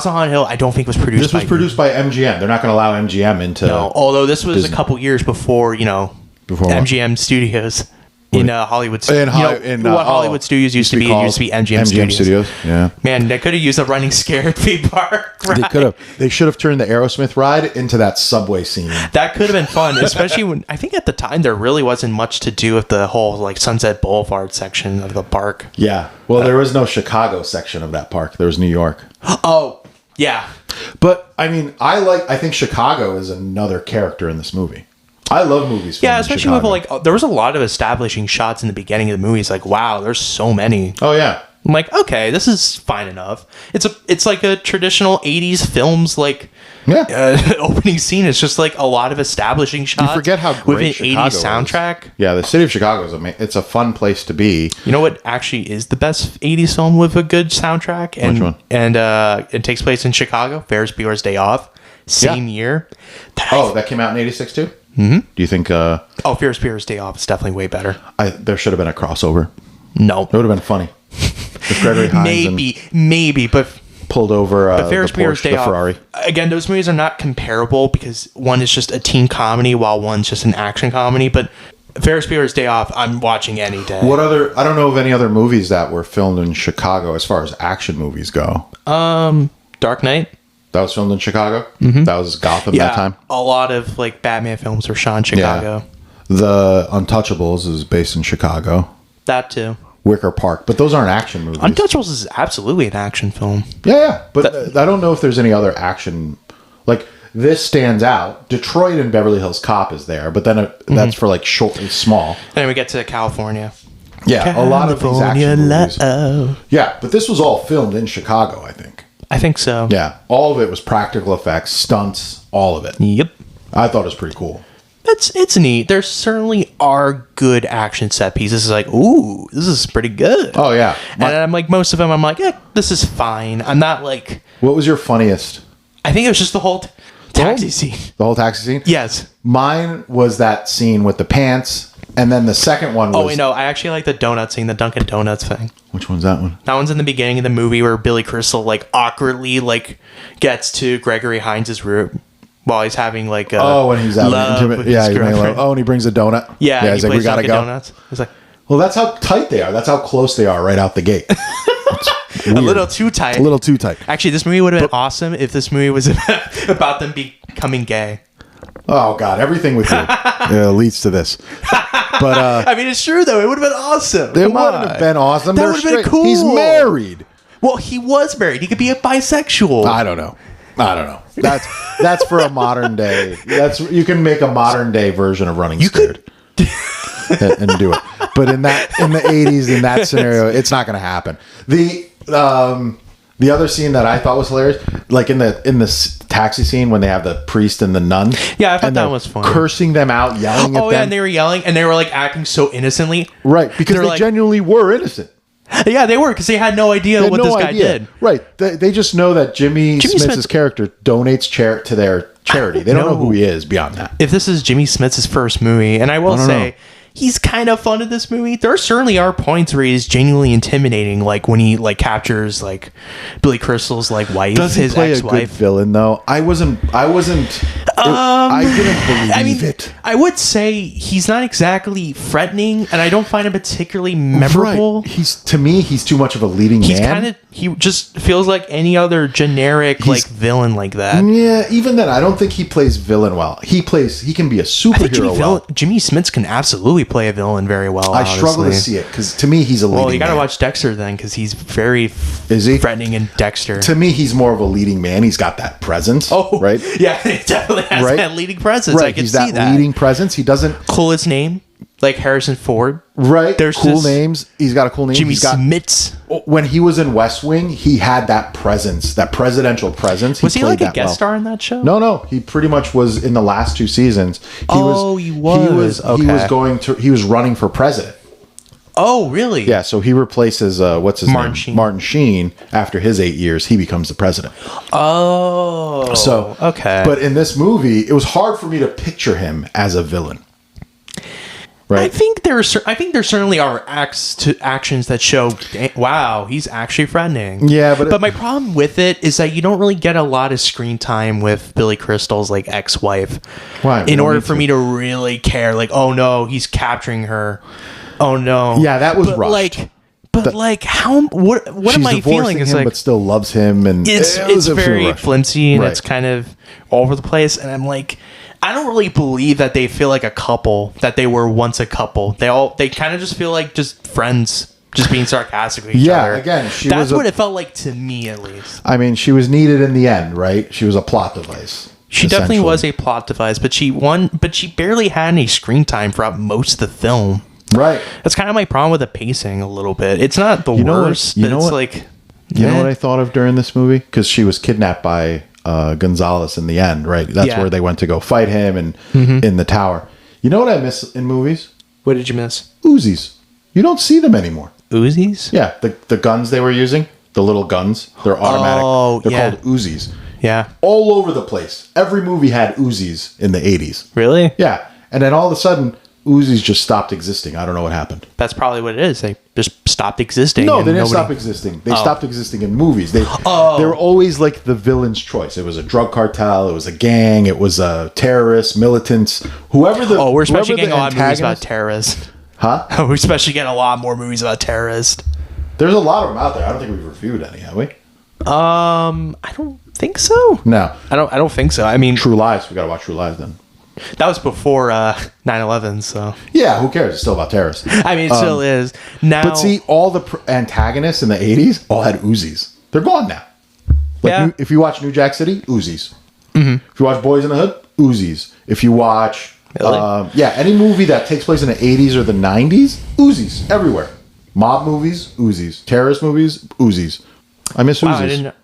on Haunted Hill I don't think was produced This was produced by MGM. They're not going to allow MGM into... No, although this was Disney. A couple years before, before MGM Studios. In Hollywood, what Hollywood Studios used to be MGM Studios. Yeah, man, they could have used a running scare theme park. Right? They could have. They should have turned the Aerosmith ride into that subway scene. That could have been fun, especially when I think at the time there really wasn't much to do with the whole like Sunset Boulevard section of the park. Yeah, well, there was no Chicago section of that park. There was New York. Oh, yeah. But I mean, I think Chicago is another character in this movie. I love movies. Yeah, especially with there was a lot of establishing shots in the beginning of the movie. It's like, wow, there's so many. Oh yeah. I'm like, okay, this is fine enough. It's like a traditional '80s films opening scene. It's just like a lot of establishing shots. You forget how great with an Chicago '80s soundtrack. Is. Yeah, the city of Chicago is amazing. It's a fun place to be. You know what actually is the best '80s film with a good soundtrack? And, which one? And it takes place in Chicago. Ferris Bueller's Day Off, same year. That came out in '86 too. Mm-hmm. Do you think? Ferris Bueller's Day Off is definitely way better. There should have been a crossover. No, it would have been funny. If Gregory Hines maybe, but pulled over Ferris Bueller's Day Off. Ferrari. Again, those movies are not comparable because one is just a teen comedy while one's just an action comedy. But Ferris Bueller's Day Off, I'm watching any day. What other? I don't know of any other movies that were filmed in Chicago as far as action movies go. Dark Knight. That was filmed in Chicago. Mm-hmm. That was Gotham that time. A lot of like Batman films were shot in Chicago. Yeah. The Untouchables is based in Chicago. That too. Wicker Park, but those aren't action movies. Untouchables is absolutely an action film. Yeah, but I don't know if there's any other action. Like this stands out. Detroit and Beverly Hills Cop is there, but then that's for like short and small. And then we get to California. Yeah, a lot of these action movies. Yeah, but this was all filmed in Chicago, I think. I think so. Yeah, all of it was practical effects, stunts, all of it. Yep. I thought it was pretty cool. It's neat. There certainly are good action set pieces. It's like, ooh, this is pretty good. Oh, yeah. And I'm like, most of them, I'm like, this is fine. I'm not like... What was your funniest? I think it was just the whole taxi scene. The whole taxi scene? Yes. Mine was that scene with the pants. And then the second one was... Oh, wait, no. I actually like the donut scene, the Dunkin' Donuts thing. Which one's that one? That one's in the beginning of the movie where Billy Crystal, like, awkwardly, like, gets to Gregory Hines' room while he's having, like, when he's having intimate... Yeah, he's making love. Oh, and he brings a donut. Yeah, he's like, we gotta go. Donuts. He's like... Well, that's how tight they are. That's how close they are right out the gate. A little too tight. A little too tight. Actually, this movie would have been awesome if this movie was about them becoming gay. Oh, God. Everything with you leads to this. But I mean, it's true though. It would have been awesome. It would have been awesome. That would have been cool. He's married. Well, he was married. He could be a bisexual. I don't know. That's for a modern day. You can make a modern day version of Running Scared and do it. But in the 80s, in that scenario, it's not going to happen. The other scene that I thought was hilarious, like in the taxi scene when they have the priest and the nun. Yeah, I thought that was fun. Cursing them out, yelling at them. Oh, yeah, and they were yelling, and they were like acting so innocently. Right, because they genuinely were innocent. Yeah, they were, because they had no idea what this guy did. Right, they just know that Jimmy Smits' character donates to their charity. They don't know who he is beyond that. If this is Jimmy Smits' first movie, and I will say... He's kind of fun in this movie. There certainly are points where he's genuinely intimidating, like when he like captures like Billy Crystal's like wife, Does he his play ex-wife. A good villain though? I didn't believe it. I would say he's not exactly threatening, and I don't find him particularly memorable. Right. To me, he's too much of a leading man. He just feels like any other generic villain like that. Yeah, even then, I don't think he plays villain well. He can be a superhero well. Jimmy Smits can absolutely play a villain very well. I struggle to see it because to me he's a leading man. Well, you got to watch Dexter then because he's very threatening in Dexter. To me, he's more of a leading man. He's got that presence. Oh, right. Yeah, he definitely has that leading presence. Right. I can see that leading presence. He doesn't. Coolest name. like Harrison Ford. Right. There's cool this names. He's got a cool name. Jimmy He's got, Smits. when he was in West Wing, he had that presence, that presidential presence. Was he like played a guest star in that show? No. He pretty much was in the last 2 seasons. He was. He was running for president. Oh, really? Yeah, so he replaces what's his Martin name? Sheen. Martin Sheen. After his 8 years, he becomes the president. Oh. So okay. But in this movie, it was hard for me to picture him as a villain. Right. I think there certainly are actions that show, wow, he's actually threatening. Yeah, but my problem with it is that you don't really get a lot of screen time with Billy Crystal's like ex-wife. Why? In order for me to really care, like, oh no, he's capturing her. Oh no. Yeah, that was rushed. How? What am I feeling? Is like, but still loves him, and it's very flimsy, and it's kind of all over the place. And I'm like, I don't really believe that they feel like a couple, that they were once a couple. They kind of just feel like just friends, just being sarcastic with each other. Yeah, again, that's what it felt like to me, at least. I mean, she was needed in the end, right? She was a plot device. She definitely was a plot device, but she barely had any screen time throughout most of the film. Right. That's kind of my problem with the pacing a little bit. It's not the worst, but it's like... You know what I thought of during this movie? Because she was kidnapped by Gonzales in the end, right? That's where they went to go fight him and in the tower. You know what I miss in movies? What did you miss? Uzis. You don't see them anymore. Uzis? Yeah, the guns they were using, the little guns, they're automatic. Oh, they're called Uzis. Yeah. All over the place. Every movie had Uzis in the 80s. Really? Yeah. And then all of a sudden, Uzis just stopped existing. I don't know what happened. That's probably what it is. They just stopped existing. No, they didn't stop existing. They stopped existing in movies. They were always like the villain's choice. It was a drug cartel. It was a gang. It was a terrorist, militants, whoever the. We're especially getting a lot of movies about terrorists. Huh? We're especially getting a lot more movies about terrorists. There's a lot of them out there. I don't think we've reviewed any, have we? I don't think so. No, I don't think so. I mean, True Lies. We got to watch True Lies then. That was before 9/11, so yeah, who cares? It's still about terrorists. I mean, it still is now. But see, all the antagonists in the 80s all had Uzis. They're gone now. Like if you watch New Jack City, Uzis. Mm-hmm. If you watch Boys in the Hood, Uzis. If you watch, any movie that takes place in the 80s or the 90s, Uzis everywhere. Mob movies, Uzis. Terrorist movies, Uzis. I miss Uzis.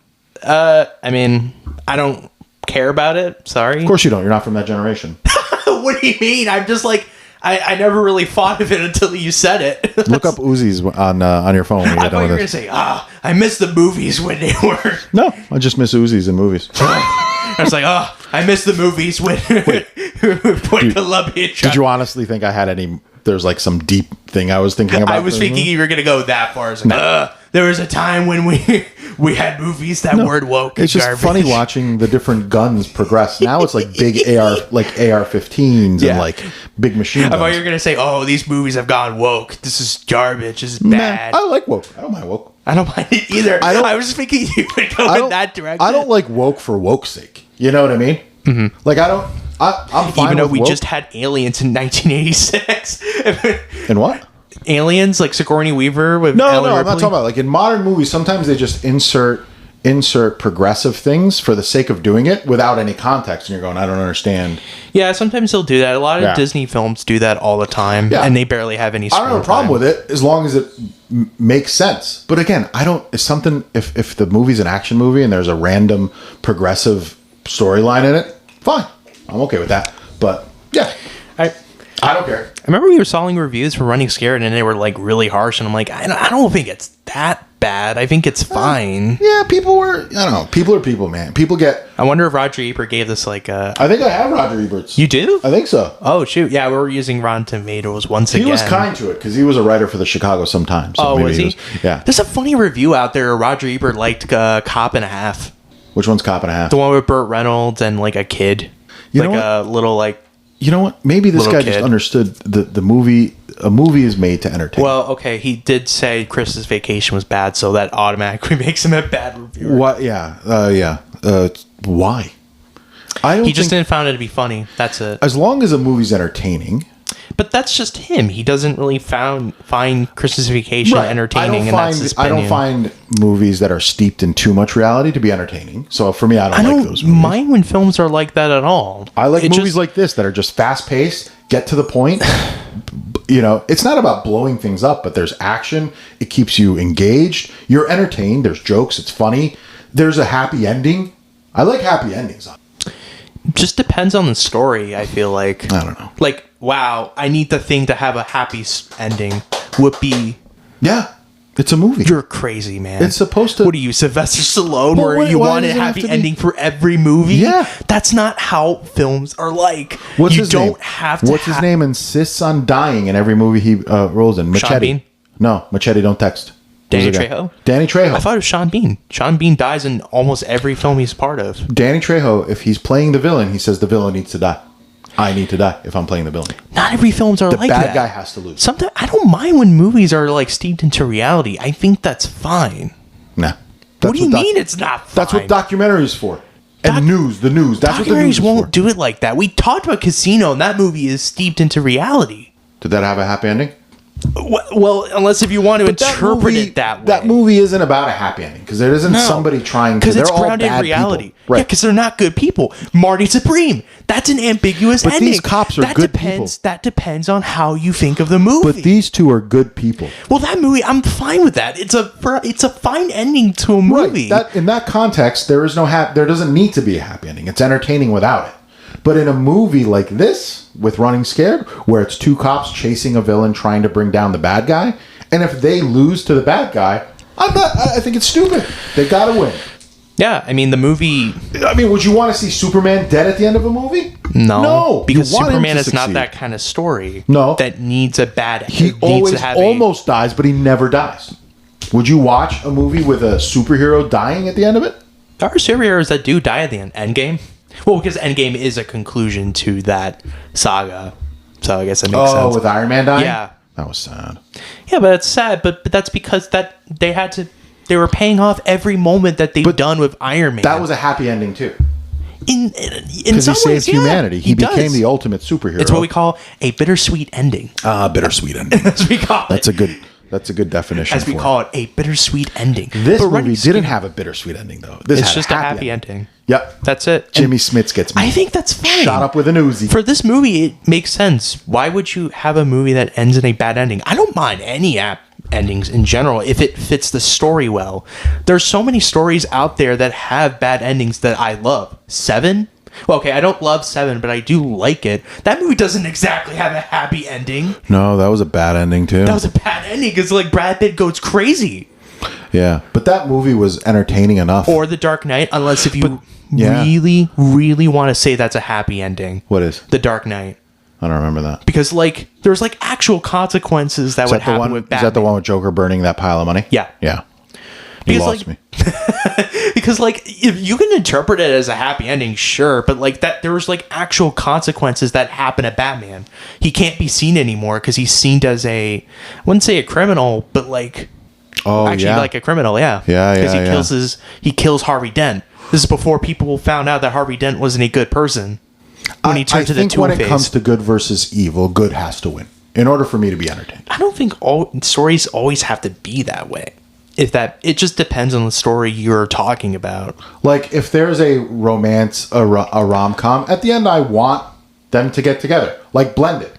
I mean, I don't care about it. Sorry. Of course you don't. You're not from that generation. What do you mean? I'm just like, I never really thought of it until you said it. Look up Uzis on your phone when you get I thought done you were with going to say, I miss the movies when they were. No, I just miss Uzis in movies. I was like, I miss the movies when Columbia. Did you honestly think I had any? There's like some deep thing I was thinking about. I was thinking you were going to go that far. I was like, there was a time when we had movies that weren't woke. It's just garbage. funny watching the different guns progress. Now it's like big AR-15s and like big machine guns. I thought you were going to say, these movies have gone woke. This is garbage. This is bad. I like woke. I don't mind woke. I don't mind it either. I was thinking you would go in that direction. I don't like woke for woke's sake. You know what I mean? Mm-hmm. Like I'm fine. Even though with we woke. just had Aliens in 1986. And what? Aliens, like Sigourney Weaver with No, Ellen I'm not Ripley? talking about like in modern movies. Sometimes they just insert progressive things for the sake of doing it without any context, and you're going, I don't understand. Yeah, sometimes they'll do that. A lot of Disney films do that all the time, and they barely have any. I don't have a problem with it as long as it makes sense. But again, I don't. If something, if the movie's an action movie and there's a random progressive storyline in it, fine, I'm okay with that. But yeah, I don't care. I remember we were selling reviews for Running Scared, and they were like really harsh, and I'm like, I don't think it's that bad. I think it's fine. Yeah, people were. I don't know. People are people, man. People get. I wonder if Roger Ebert gave this like a. I think I have Roger Ebert's. You do? I think so. Oh shoot! Yeah, we were using Rotten Tomatoes once again. He was kind to it because he was a writer for the Chicago Sun-Times. So was he? Yeah. There's a funny review out there. Roger Ebert liked Cop and a Half. Which one's Cop and a Half? The one with Burt Reynolds and like a kid, you like a little like. You know what? Maybe this guy just understood the movie. A movie is made to entertain. Well, okay, he did say Christmas Vacation was bad, so that automatically makes him a bad reviewer. What? Yeah. Why? He just didn't find it to be funny. That's it. As long as a movie's entertaining. But that's just him. He doesn't really find Christmas Vacation entertaining, and that's his opinion. I don't find movies that are steeped in too much reality to be entertaining. So for me, I don't like those movies. Mind when films are like that at all. I like movies like this that are just fast paced, get to the point, You know, it's not about blowing things up, but there's action. It keeps you engaged. You're entertained. There's jokes. It's funny. There's a happy ending. I like happy endings. Just depends on the story, I feel like. I don't know. Like, wow, I need the thing to have a happy ending. Would be... Yeah. It's a movie. You're crazy, man. It's supposed to... What are you, Sylvester Stallone, Well, where you why want a does it have happy to be- ending for every movie? Yeah. That's not how films are like. What's you his don't name? have to What's his name insists on dying in every movie he rolls in? Machete. Sean Bean? No, Machete don't text. Danny Who's the guy? Trejo? Danny Trejo. I thought it was Sean Bean. Sean Bean dies in almost every film he's part of. Danny Trejo, if he's playing the villain, he says the villain needs to die. I need to die if I'm playing the villain. Not every films are The like bad that. guy has to lose. Sometimes I don't mind when movies are like steeped into reality. I think that's fine. Nah. What do you mean it's not fine? That's what documentaries for. And the news. That's what the news Documentaries is won't for. do it like that. We talked about Casino, and that movie is steeped into reality. Did that have a happy ending? Well, unless if you want to But that interpret movie- it that way. That movie isn't about a happy ending because there isn't somebody trying to. Because it's They're all grounded in bad reality. people. Right. Yeah, because they're not good people. Marty Supreme. That's an ambiguous But ending. these cops are that good depends, people. That depends on how you think of the movie. But these two are good people. Well, that movie, I'm fine with that. It's a fine ending to a movie. Right. That in that context, there is no there doesn't need to be a happy ending. It's entertaining without it. But in a movie like this, with Running Scared, where it's two cops chasing a villain trying to bring down the bad guy, and if they lose to the bad guy, I think it's stupid. They gotta win. Yeah, I mean, the movie... I mean, would you want to see Superman dead at the end of a movie? No. Because you want him Superman to is not succeed. that kind of story. No. That needs a bad... He always almost dies, but he never dies. Would you watch a movie with a superhero dying at the end of it? There are superheroes that do die at the end. Endgame? Well, because Endgame is a conclusion to that saga. So I guess that makes sense. Oh, with Iron Man dying? Yeah. That was sad. Yeah, but it's sad. But that's because that they were paying off every moment that they've done with Iron Man. That was a happy ending, too. In Because some he saved ways, yeah, humanity. He became does. the ultimate superhero. It's what we call a bittersweet ending. Bittersweet ending. As we call it. That's a good definition. As we call it, a bittersweet ending. This But movie didn't have a bittersweet ending, though. This It's had just a happy ending. Yep. That's it. Jimmy Smits gets I think that's fine. shot up with an Uzi. For this movie, it makes sense. Why would you have a movie that ends in a bad ending? I don't mind any endings in general if it fits the story well. There's so many stories out there that have bad endings that I love. Seven? Well, okay, I don't love Seven, but I do like it. That movie doesn't exactly have a happy ending. No, that was a bad ending, too. That was a bad ending because, like, Brad Pitt goes crazy. Yeah. But that movie was entertaining enough. Or The Dark Knight, unless if you yeah. really, really want to say that's a happy ending. What is? The Dark Knight. I don't remember that. Because, like, there's, like, actual consequences that would happen with Batman. Is that the one with Joker burning that pile of money? Yeah. Yeah. You Because, lost like, me. Because, like, if you can interpret it as a happy ending, sure, but, like, that there was, like, actual consequences that happen to Batman. He can't be seen anymore because he's seen as I wouldn't say a criminal, but, like, like a criminal, yeah. Yeah, Because he kills Harvey Dent. This is before people found out that Harvey Dent wasn't a good person. When he turned to the Two-Face. When it comes to good versus evil, good has to win in order for me to be entertained. I don't think all stories always have to be that way. It just depends on the story you're talking about. Like if there's a romance, a rom-com, at the end I want them to get together. Like Blended.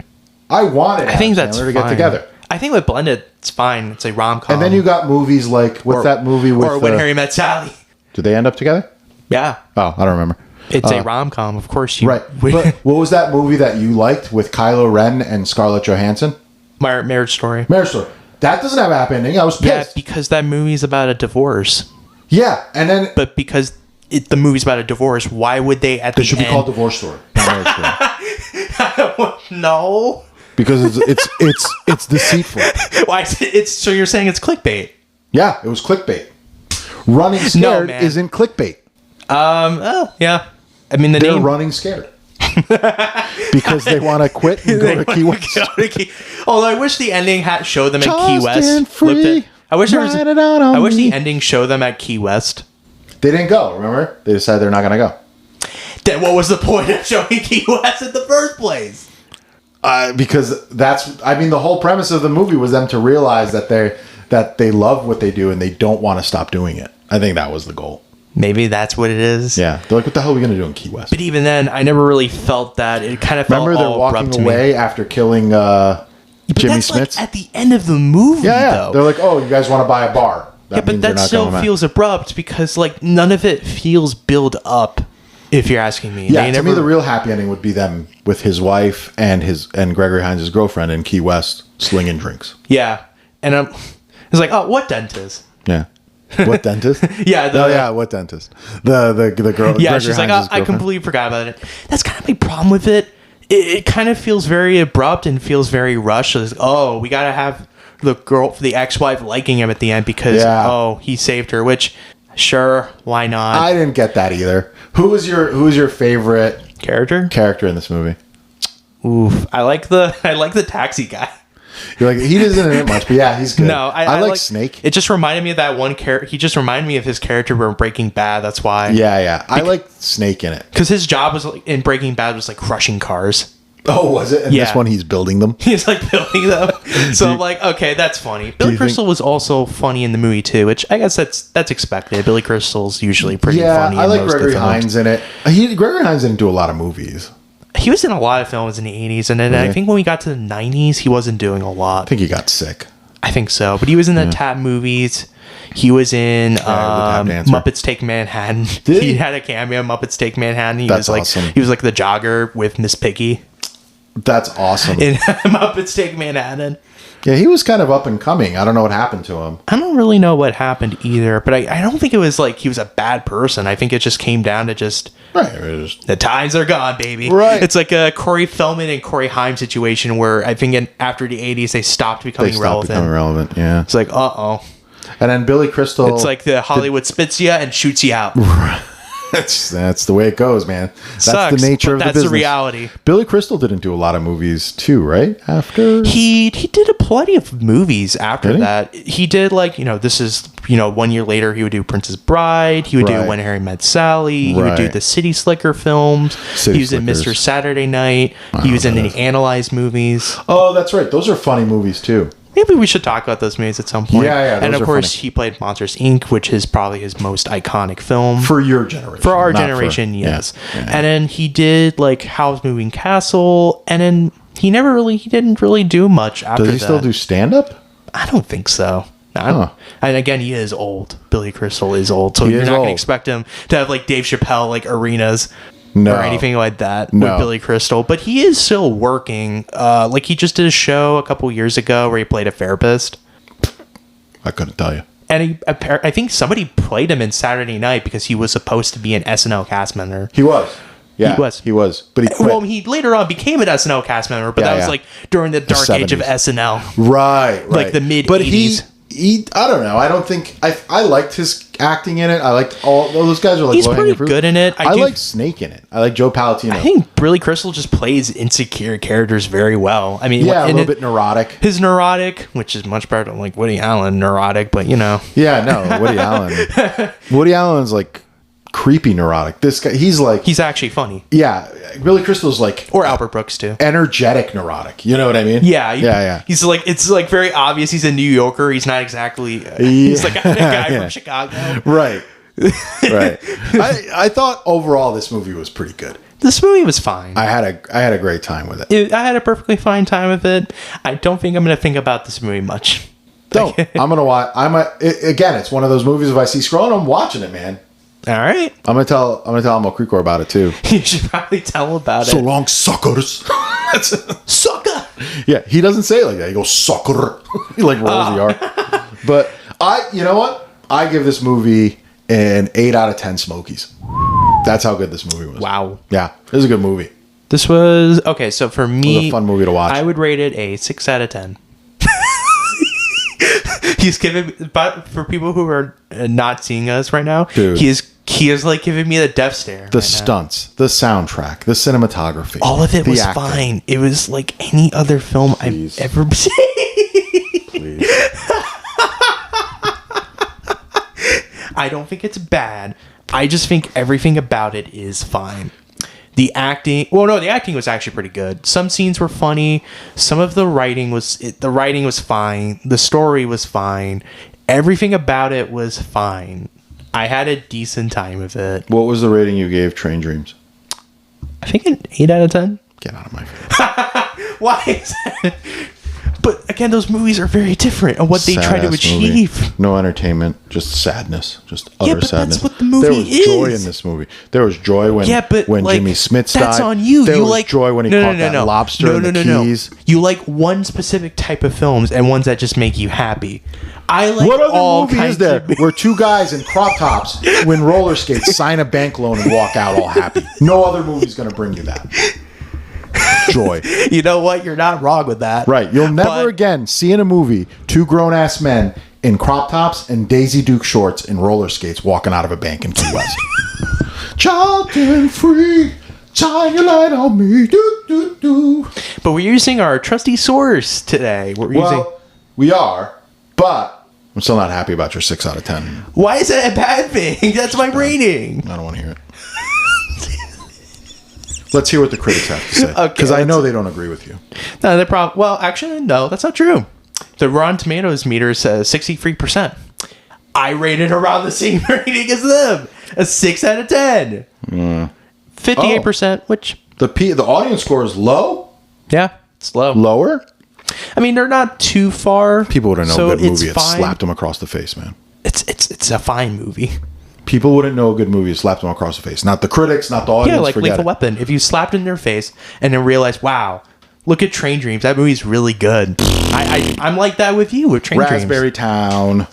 I wanted I think that's to fine. get together. I think with Blended, it's fine. It's a rom-com. And then you got movies like what's that movie with Or When Harry Met Sally. Did they end up together? Yeah. Oh, I don't remember. It's a rom-com, of course. Right. But what was that movie that you liked with Kylo Ren and Scarlett Johansson? Marriage Story. Marriage Story. That doesn't have a happy ending. I was Yeah, pissed. because that movie's about a divorce. Yeah, and then But because the movie's about a divorce, why would they at the it should end... be called Divorce Story. Not Marriage Story. No. Because it's deceitful. Why? So you're saying it's clickbait? Yeah, it was clickbait. Running Scared man. isn't clickbait. Oh, yeah. I mean, They're running scared. Because they want to quit and go to Key West. Although I wish the ending showed them at Key West. Free, I wish there was. ride it out on I wish me. the ending showed them at Key West. They didn't go, remember? They decided they're not going to go. Then what was the point of showing Key West in the first place? Because the whole premise of the movie was them to realize that they love what they do and they don't want to stop doing it. I think that was the goal. Maybe that's what it is. Yeah. They're like, what the hell are we going to do in Key West? But even then, I never really felt that. It kind of felt Remember they're all walking abrupt to away me. after killing But Jimmy that's Smits. like at the end of the movie, though. They're like, oh, you guys want to buy a bar? Yeah, but that still feels abrupt because like none of it feels build up. If you're asking me, yeah, to me the real happy ending would be them with his wife and Gregory Hines' girlfriend in Key West slinging drinks. Yeah, and it's like, oh, what dentist? Yeah, what dentist? yeah, what dentist? The girl. Yeah, Gregory she's like, Hines' oh, I completely forgot about it. That's kind of my problem with it. It kind of feels very abrupt and feels very rushed. It's, oh, we gotta have the ex-wife liking him at the end because he saved her. Which, sure, why not? I didn't get that either. Who was your favorite character in this movie? Oof, I like the taxi guy. You're like, he isn't in it much, but yeah, he's good. No, I like Snake. It just reminded me of that one character. He just reminded me of his character from Breaking Bad. That's why. Yeah. I like Snake in it because his job was in Breaking Bad was like crushing cars. Oh, was it? And this one, he's building them. He's like building them. So I'm like, okay, that's funny. Billy Crystal was also funny in the movie too, which I guess that's expected. Billy Crystal's usually pretty funny. Yeah, I like Gregory Hines in it. Gregory Hines didn't do a lot of movies. He was in a lot of films in the 80s, and then I think when we got to the 90s, he wasn't doing a lot. I think he got sick. I think so, but he was in the Tap movies. He was in Muppets Take Manhattan. He had a cameo in Muppets Take Manhattan. That's awesome. He was like the jogger with Miss Piggy. That's awesome. In Muppets Take Manhattan. Yeah, he was kind of up and coming. I don't know what happened to him. I don't really know what happened either, but I don't think it was like he was a bad person. I think it just came down to just... Right. The times are gone, baby. Right. It's like a Corey Feldman and Corey Haim situation where I think after the 80s, they stopped becoming relevant. Yeah. It's like, uh-oh. And then Billy Crystal... It's like the Hollywood spits you and shoots you out. That's the way it goes, man. That's the nature of the business. That's the reality. Billy Crystal didn't do a lot of movies too, right? After he did plenty of movies after that. He did this is 1 year later he would do Princess Bride. He would do When Harry Met Sally. He would do the City Slicker films. He was in Mr. Saturday Night. He was in the Analyze movies. Oh, that's right. Those are funny movies too. Maybe we should talk about those movies at some point. Yeah. And of course, he played Monsters Inc., which is probably his most iconic film. For your generation. For our generation, yes. Yeah. And then he did like Howl's Moving Castle, and then he didn't really do much after that. Does he still do stand-up? I don't think so. And again, he is old. Billy Crystal is old, so you're not going to expect him to have like Dave Chappelle like arenas. No. Or anything like that with Billy Crystal, but he is still working. Like he just did a show a couple years ago where he played a therapist. I couldn't tell you. And I think somebody played him in Saturday Night because he was supposed to be an SNL cast member. He was. Yeah, he was. But he quit. Well, he later on became an SNL cast member, but that was like during the dark age of SNL. Right. Like the mid-80s. But he I don't know. I don't think I liked his acting in it. I liked all those guys are like he's pretty good in it. I like Snake in it. I like Joe Palatino. I think Billy Crystal just plays insecure characters very well. I mean, a little bit neurotic. His neurotic, which is much better than like Woody Allen neurotic, but Yeah, no, Woody Allen. Woody Allen's like creepy neurotic. This guy, he's actually funny. Yeah, Billy Crystal's like, or Albert Brooks too, energetic neurotic. You know what I mean? Yeah. He's like, it's like very obvious he's a New Yorker. He's not exactly. He's like a guy from Chicago. Right. I thought overall this movie was pretty good. This movie was fine. I had a great time with it. I had a perfectly fine time with it. I don't think I'm going to think about this movie much. Don't. I'm gonna watch. Again. It's one of those movies. If I see scrolling, I'm watching it, man. All right. I'm gonna tell Amo Krikor about it too. You should probably tell him about it. So long, suckers. Sucker. Yeah, he doesn't say it like that. He goes sucker. He like rolls the R. But you know what? I give this movie an 8 out of 10 Smokies. That's how good this movie was. Wow. Yeah, it was a good movie. This was okay. So for me, it was a fun movie to watch. I would rate it a 6 out of 10. He's giving, but for people who are not seeing us right now, dude, he is like giving me the death stare. The stunts, the soundtrack, the cinematography, all of it was fine. It was like any other film I've ever seen. I don't think it's bad. I just think everything about it is fine. The acting was actually pretty good. Some scenes were funny. Some of the writing was fine. The story was fine. Everything about it was fine. I had a decent time with it. What was the rating you gave Train Dreams? I think an 8 out of 10. Get out of my face. Why is that? again, those movies are very different on what they try to achieve. Movie. No entertainment, just sadness, just utter sadness. That's what the movie is. There was joy in this movie. There was joy when Jimmy Smits died. That's on you. There was joy when he caught that lobster in the Keys. You like one specific type of films and ones that just make you happy. I like what all other movie is there where two guys in crop tops win roller skates, sign a bank loan, and walk out all happy? No other movie's going to bring you that. Joy. You know what? You're not wrong with that. Right. You'll never again see in a movie two grown-ass men in crop tops and Daisy Duke shorts and roller skates walking out of a bank in Key West. Child and free, shine your light on me. Do, do, do. But we're using our trusty source today. We are, but I'm still not happy about your 6 out of 10. Why is that a bad thing? That's my rating. I don't want to hear it. Let's hear what the critics have to say. Because I know they don't agree with you. No, they're well, actually, no, that's not true. The Rotten Tomatoes meter says 63%. I rated around the same rating as them. A 6 out of 10. 58%, which... The audience score is low? Yeah, it's low. Lower? I mean, they're not too far. People wouldn't know a good movie. It slapped them across the face, man. It's a fine movie. People wouldn't know a good movie. Slapped them across the face. Not the critics, not the audience. Yeah, like Lethal Weapon. If you slapped it in their face and then realized, wow, look at Train Dreams. That movie's really good. I'm like that with you with Train Dreams. Raspberry Town.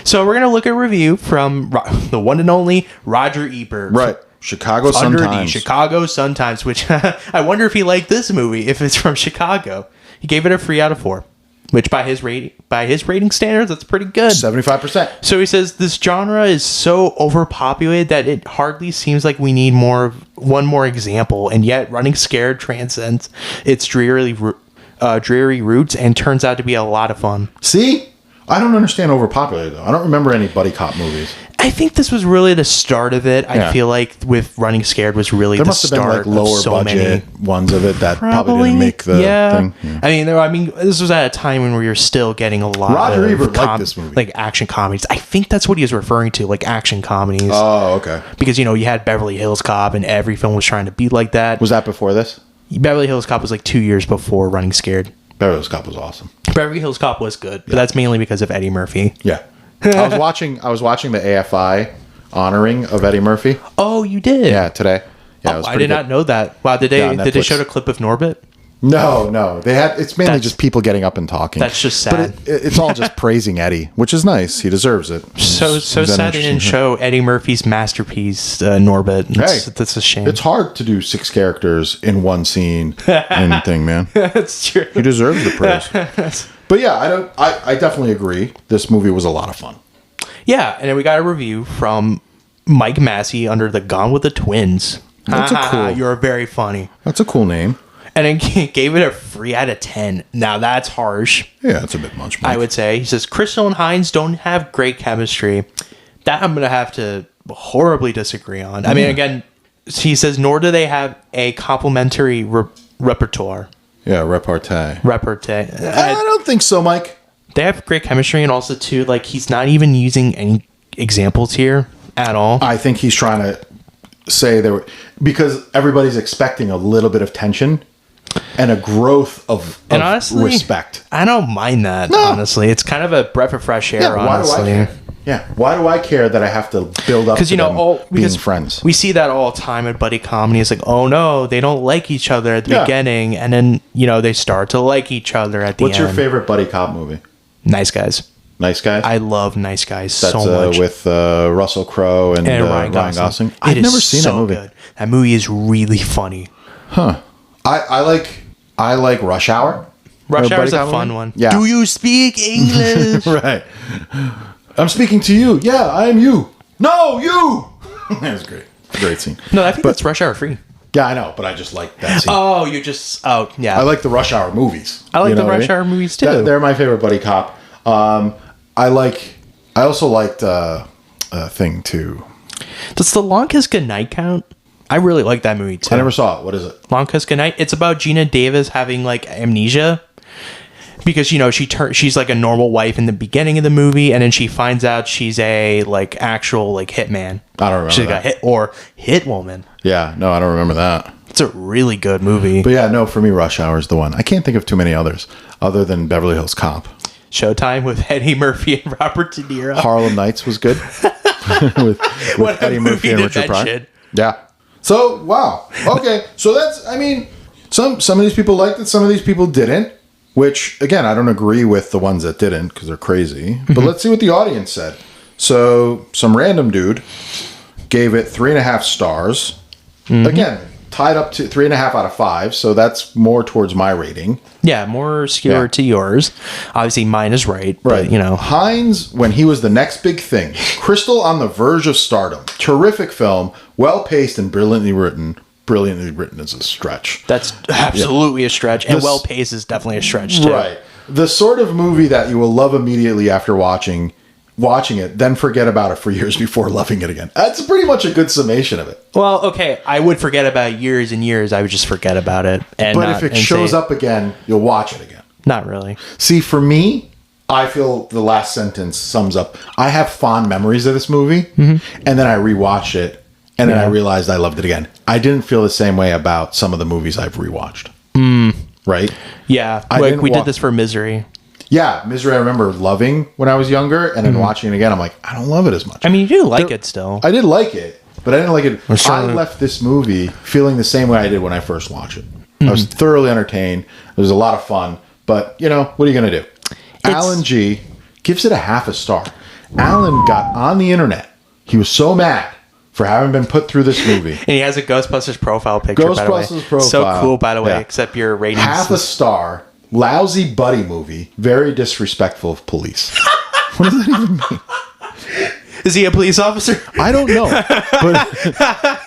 So we're gonna look at a review from the one and only Roger Ebert. Right. Chicago Sun-Times. Under the Chicago Sun-Times, which I wonder if he liked this movie if it's from Chicago. He gave it a 3 out of 4. Which by his rating standards, that's pretty good. 75%. So he says this genre is so overpopulated that it hardly seems like we need one more example, and yet Running Scared transcends its dreary roots and turns out to be a lot of fun. See? I don't understand overpopulated though. I don't remember any buddy cop movies. I think this was really the start of it. I feel like with Running Scared was really the start. There must have been like lower budget ones of it that probably didn't make the thing. Yeah. I mean, this was at a time when we were still getting a lot Roger Ebert liked this movie. Like action comedies. I think that's what he was referring to, like action comedies. Oh, okay. Because, you had Beverly Hills Cop and every film was trying to be like that. Was that before this? Beverly Hills Cop was like 2 years before Running Scared. Beverly Hills Cop was awesome. Beverly Hills Cop was good, but that's mainly because of Eddie Murphy. Yeah. I was watching the AFI honoring of Eddie Murphy. Oh, you did? Yeah, today. Yeah, it was I did not know that. Wow, did they show a clip of Norbit? No. It's mainly just people getting up and talking. That's just sad. But it's all just praising Eddie, which is nice. He deserves it. So sad they didn't show Eddie Murphy's masterpiece, Norbit. That's a shame. It's hard to do 6 characters in one scene and thing, man. That's true. He deserves the praise. But yeah, I definitely agree. This movie was a lot of fun. Yeah, and then we got a review from Mike Massey under the Gone with the Twins. That's cool. You're very funny. That's a cool name. And then he gave it a 3 out of 10. Now that's harsh. Yeah, it's a bit much, Mike. I would say. He says Crystal and Hines don't have great chemistry. That I'm going to have to horribly disagree on. I mean, again, he says, nor do they have a complementary repertoire. Yeah, repartee. I don't think so, Mike. They have great chemistry, and also, too, like, he's not even using any examples here at all. I think he's trying to say because everybody's expecting a little bit of tension and a growth of honestly, respect. I don't mind that, honestly. It's kind of a breath of fresh air, honestly. Why do I care that I have to build up to them being friends? We see that all the time at buddy comedy. It's like, oh no, they don't like each other at the beginning, and then they start to like each other at the end. What's your favorite buddy cop movie? Nice Guys. Nice Guys? I love Nice Guys That's, so much. With Russell Crowe and Ryan Gosling. I've never seen that movie. Good. That movie is really funny. Huh. I like Rush Hour. Rush Hour is a fun one. Yeah. Do you speak English? Right. I'm speaking to you. Yeah, I am you. No, you. That was great. Great scene. No, I think that's Rush Hour 3. Yeah, I know, but I just like that scene. Yeah. I like the Rush Hour movies. I like the Rush Hour movies too. They're my favorite buddy cop. I also liked Thing 2. Does The Long Kiss Goodnight count? I really like that movie too. I never saw it. What is it? Long Kiss Goodnight. It's about Gina Davis having like amnesia because she's like a normal wife in the beginning of the movie, and then she finds out she's a actual hitman. I don't remember. She's got hit woman. Yeah, no, I don't remember that. It's a really good movie. But yeah, no, for me, Rush Hour is the one. I can't think of too many others other than Beverly Hills Cop. Showtime with Eddie Murphy and Robert De Niro. Harlem Nights was good. with Eddie Murphy and Richard Pryor. Yeah. So, wow. Okay. So that's, I mean, some of these people liked it, some of these people didn't, which, again, I don't agree with the ones that didn't because they're crazy. But let's see what the audience said. So, some random dude gave it 3.5 stars. Again, tied up to 3.5 out of 5, so that's more towards my rating. Yeah, more skewer to yours. Obviously, mine is right. But, you know, Hines, when he was the next big thing. Crystal on the verge of stardom. Terrific film, well paced and brilliantly written. Brilliantly written is a stretch. That's absolutely a stretch, and well paced is definitely a stretch too. Right, the sort of movie that you will love immediately after watching it, then forget about it for years before loving it again. That's pretty much a good summation of it. Well, okay, I would forget about it years and years. I would just forget about it. But if it shows up again, you'll watch it again. Not really. See, for me, I feel the last sentence sums up. I have fond memories of this movie, and then I rewatched it, and then I realized I loved it again. I didn't feel the same way about some of the movies I've rewatched. Right? Yeah, like we did this for Misery. Yeah, Misery I remember loving when I was younger, and then watching it again, I'm like, I don't love it as much. I mean, you do like it still. I did like it, but I didn't like it. I left this movie feeling the same way I did when I first watched it. I was thoroughly entertained. It was a lot of fun, but, you know, what are you going to do? Alan G gives it a 0.5 star. Alan got on the internet. He was so mad for having been put through this movie. And he has a Ghostbusters profile picture, by the way. Profile. So cool, by the way, except your ratings. 0.5 star. Lousy buddy movie. Very disrespectful of police. What does that even mean? Is he a police officer? I don't know.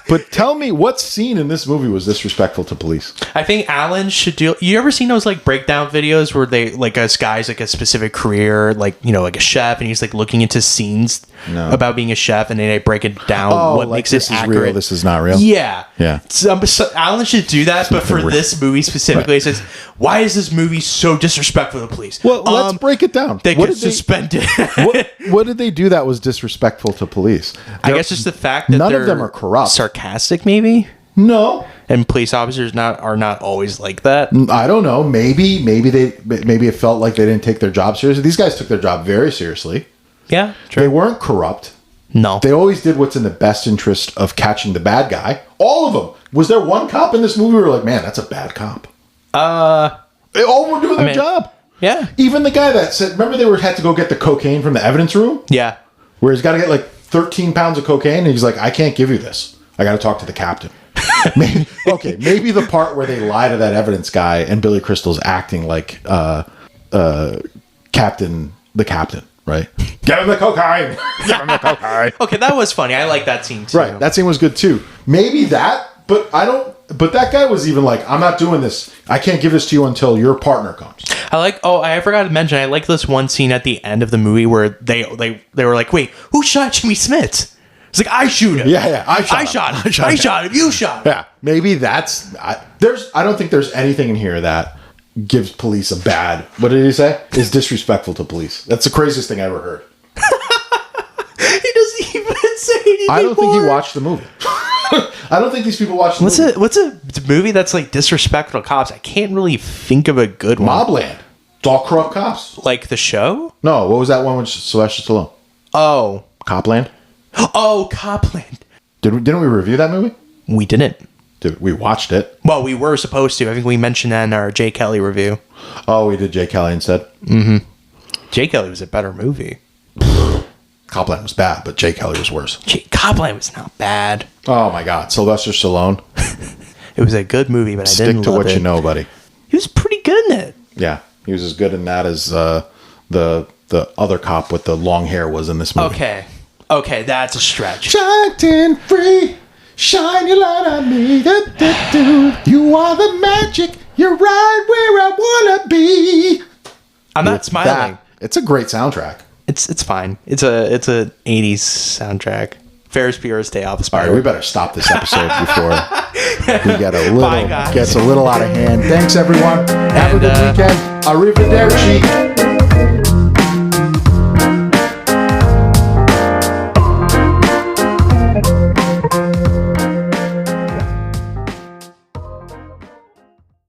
But tell me, what scene in this movie was disrespectful to police? I think Alan should do... You ever seen those like breakdown videos where they like a guy's like a specific career, like, you know, like a chef, and he's like looking into scenes about being a chef, and then they break it down what makes it accurate. Real, this is not real. Yeah. So Alan should do that, but for this movie specifically, it says, why is this movie so disrespectful to police? Well, let's break it down. They get suspended. What did they do that was disrespectful to police? I guess just the fact that none of them are corrupt. Sarcastic, maybe? No. And police officers are not always like that. I don't know. Maybe it felt like they didn't take their job seriously. These guys took their job very seriously. Yeah, true. They weren't corrupt. No. They always did what's in the best interest of catching the bad guy. All of them. Was there one cop in this movie where like, man, that's a bad cop? They all were doing their job. Yeah. Even the guy that said, remember they had to go get the cocaine from the evidence room? Yeah. Where he's got to get like 13 pounds of cocaine, and he's like, I can't give you this. I got to talk to the captain. Maybe the part where they lie to that evidence guy and Billy Crystal's acting like the captain, right? Give him the cocaine. Give him the cocaine. Okay, that was funny. I like that scene too. Right, that scene was good too. Maybe that, but But that guy was even like, I'm not doing this. I can't give this to you until your partner comes. I forgot to mention, I like this one scene at the end of the movie where they were like, wait, who shot Jimmy Smits? It's like, I shoot him. Yeah, I shot him. You shot him. Yeah, maybe that's... I don't think there's anything in here that gives police a bad... What did he say? Is disrespectful to police. That's the craziest thing I ever heard. He doesn't even say anything. I don't think he watched the movie. I don't think these people watch the movie. What's a movie that's like disrespectful to cops? I can't really think of a good one. Mobland. It's all corrupt cops. Like the show? No, what was that one with Sylvester Stallone? Oh. Copland? Oh, Copland. Didn't we review that movie? We didn't. Dude, we watched it. Well, we were supposed to. I think we mentioned that in our Jay Kelly review. Oh, we did Jay Kelly instead? Mm-hmm. Jay Kelly was a better movie. Copland was bad, but Jay Kelly was worse. Copland was not bad. Oh my God, Sylvester Stallone. It was a good movie, but I didn't love it. Stick to what you know, buddy. He was pretty good in it. Yeah, he was as good in that as the other cop with the long hair was in this movie. Okay, that's a stretch. Shine free, shine your light on me. You are the magic. You're right where I wanna be. I'm not smiling. It's a great soundtrack. It's fine. It's a 80s soundtrack. Ferris Bueller's Day Off. All right, we better stop this episode before we get gets a little out of hand. Thanks everyone. Have a good weekend. Arrivederci.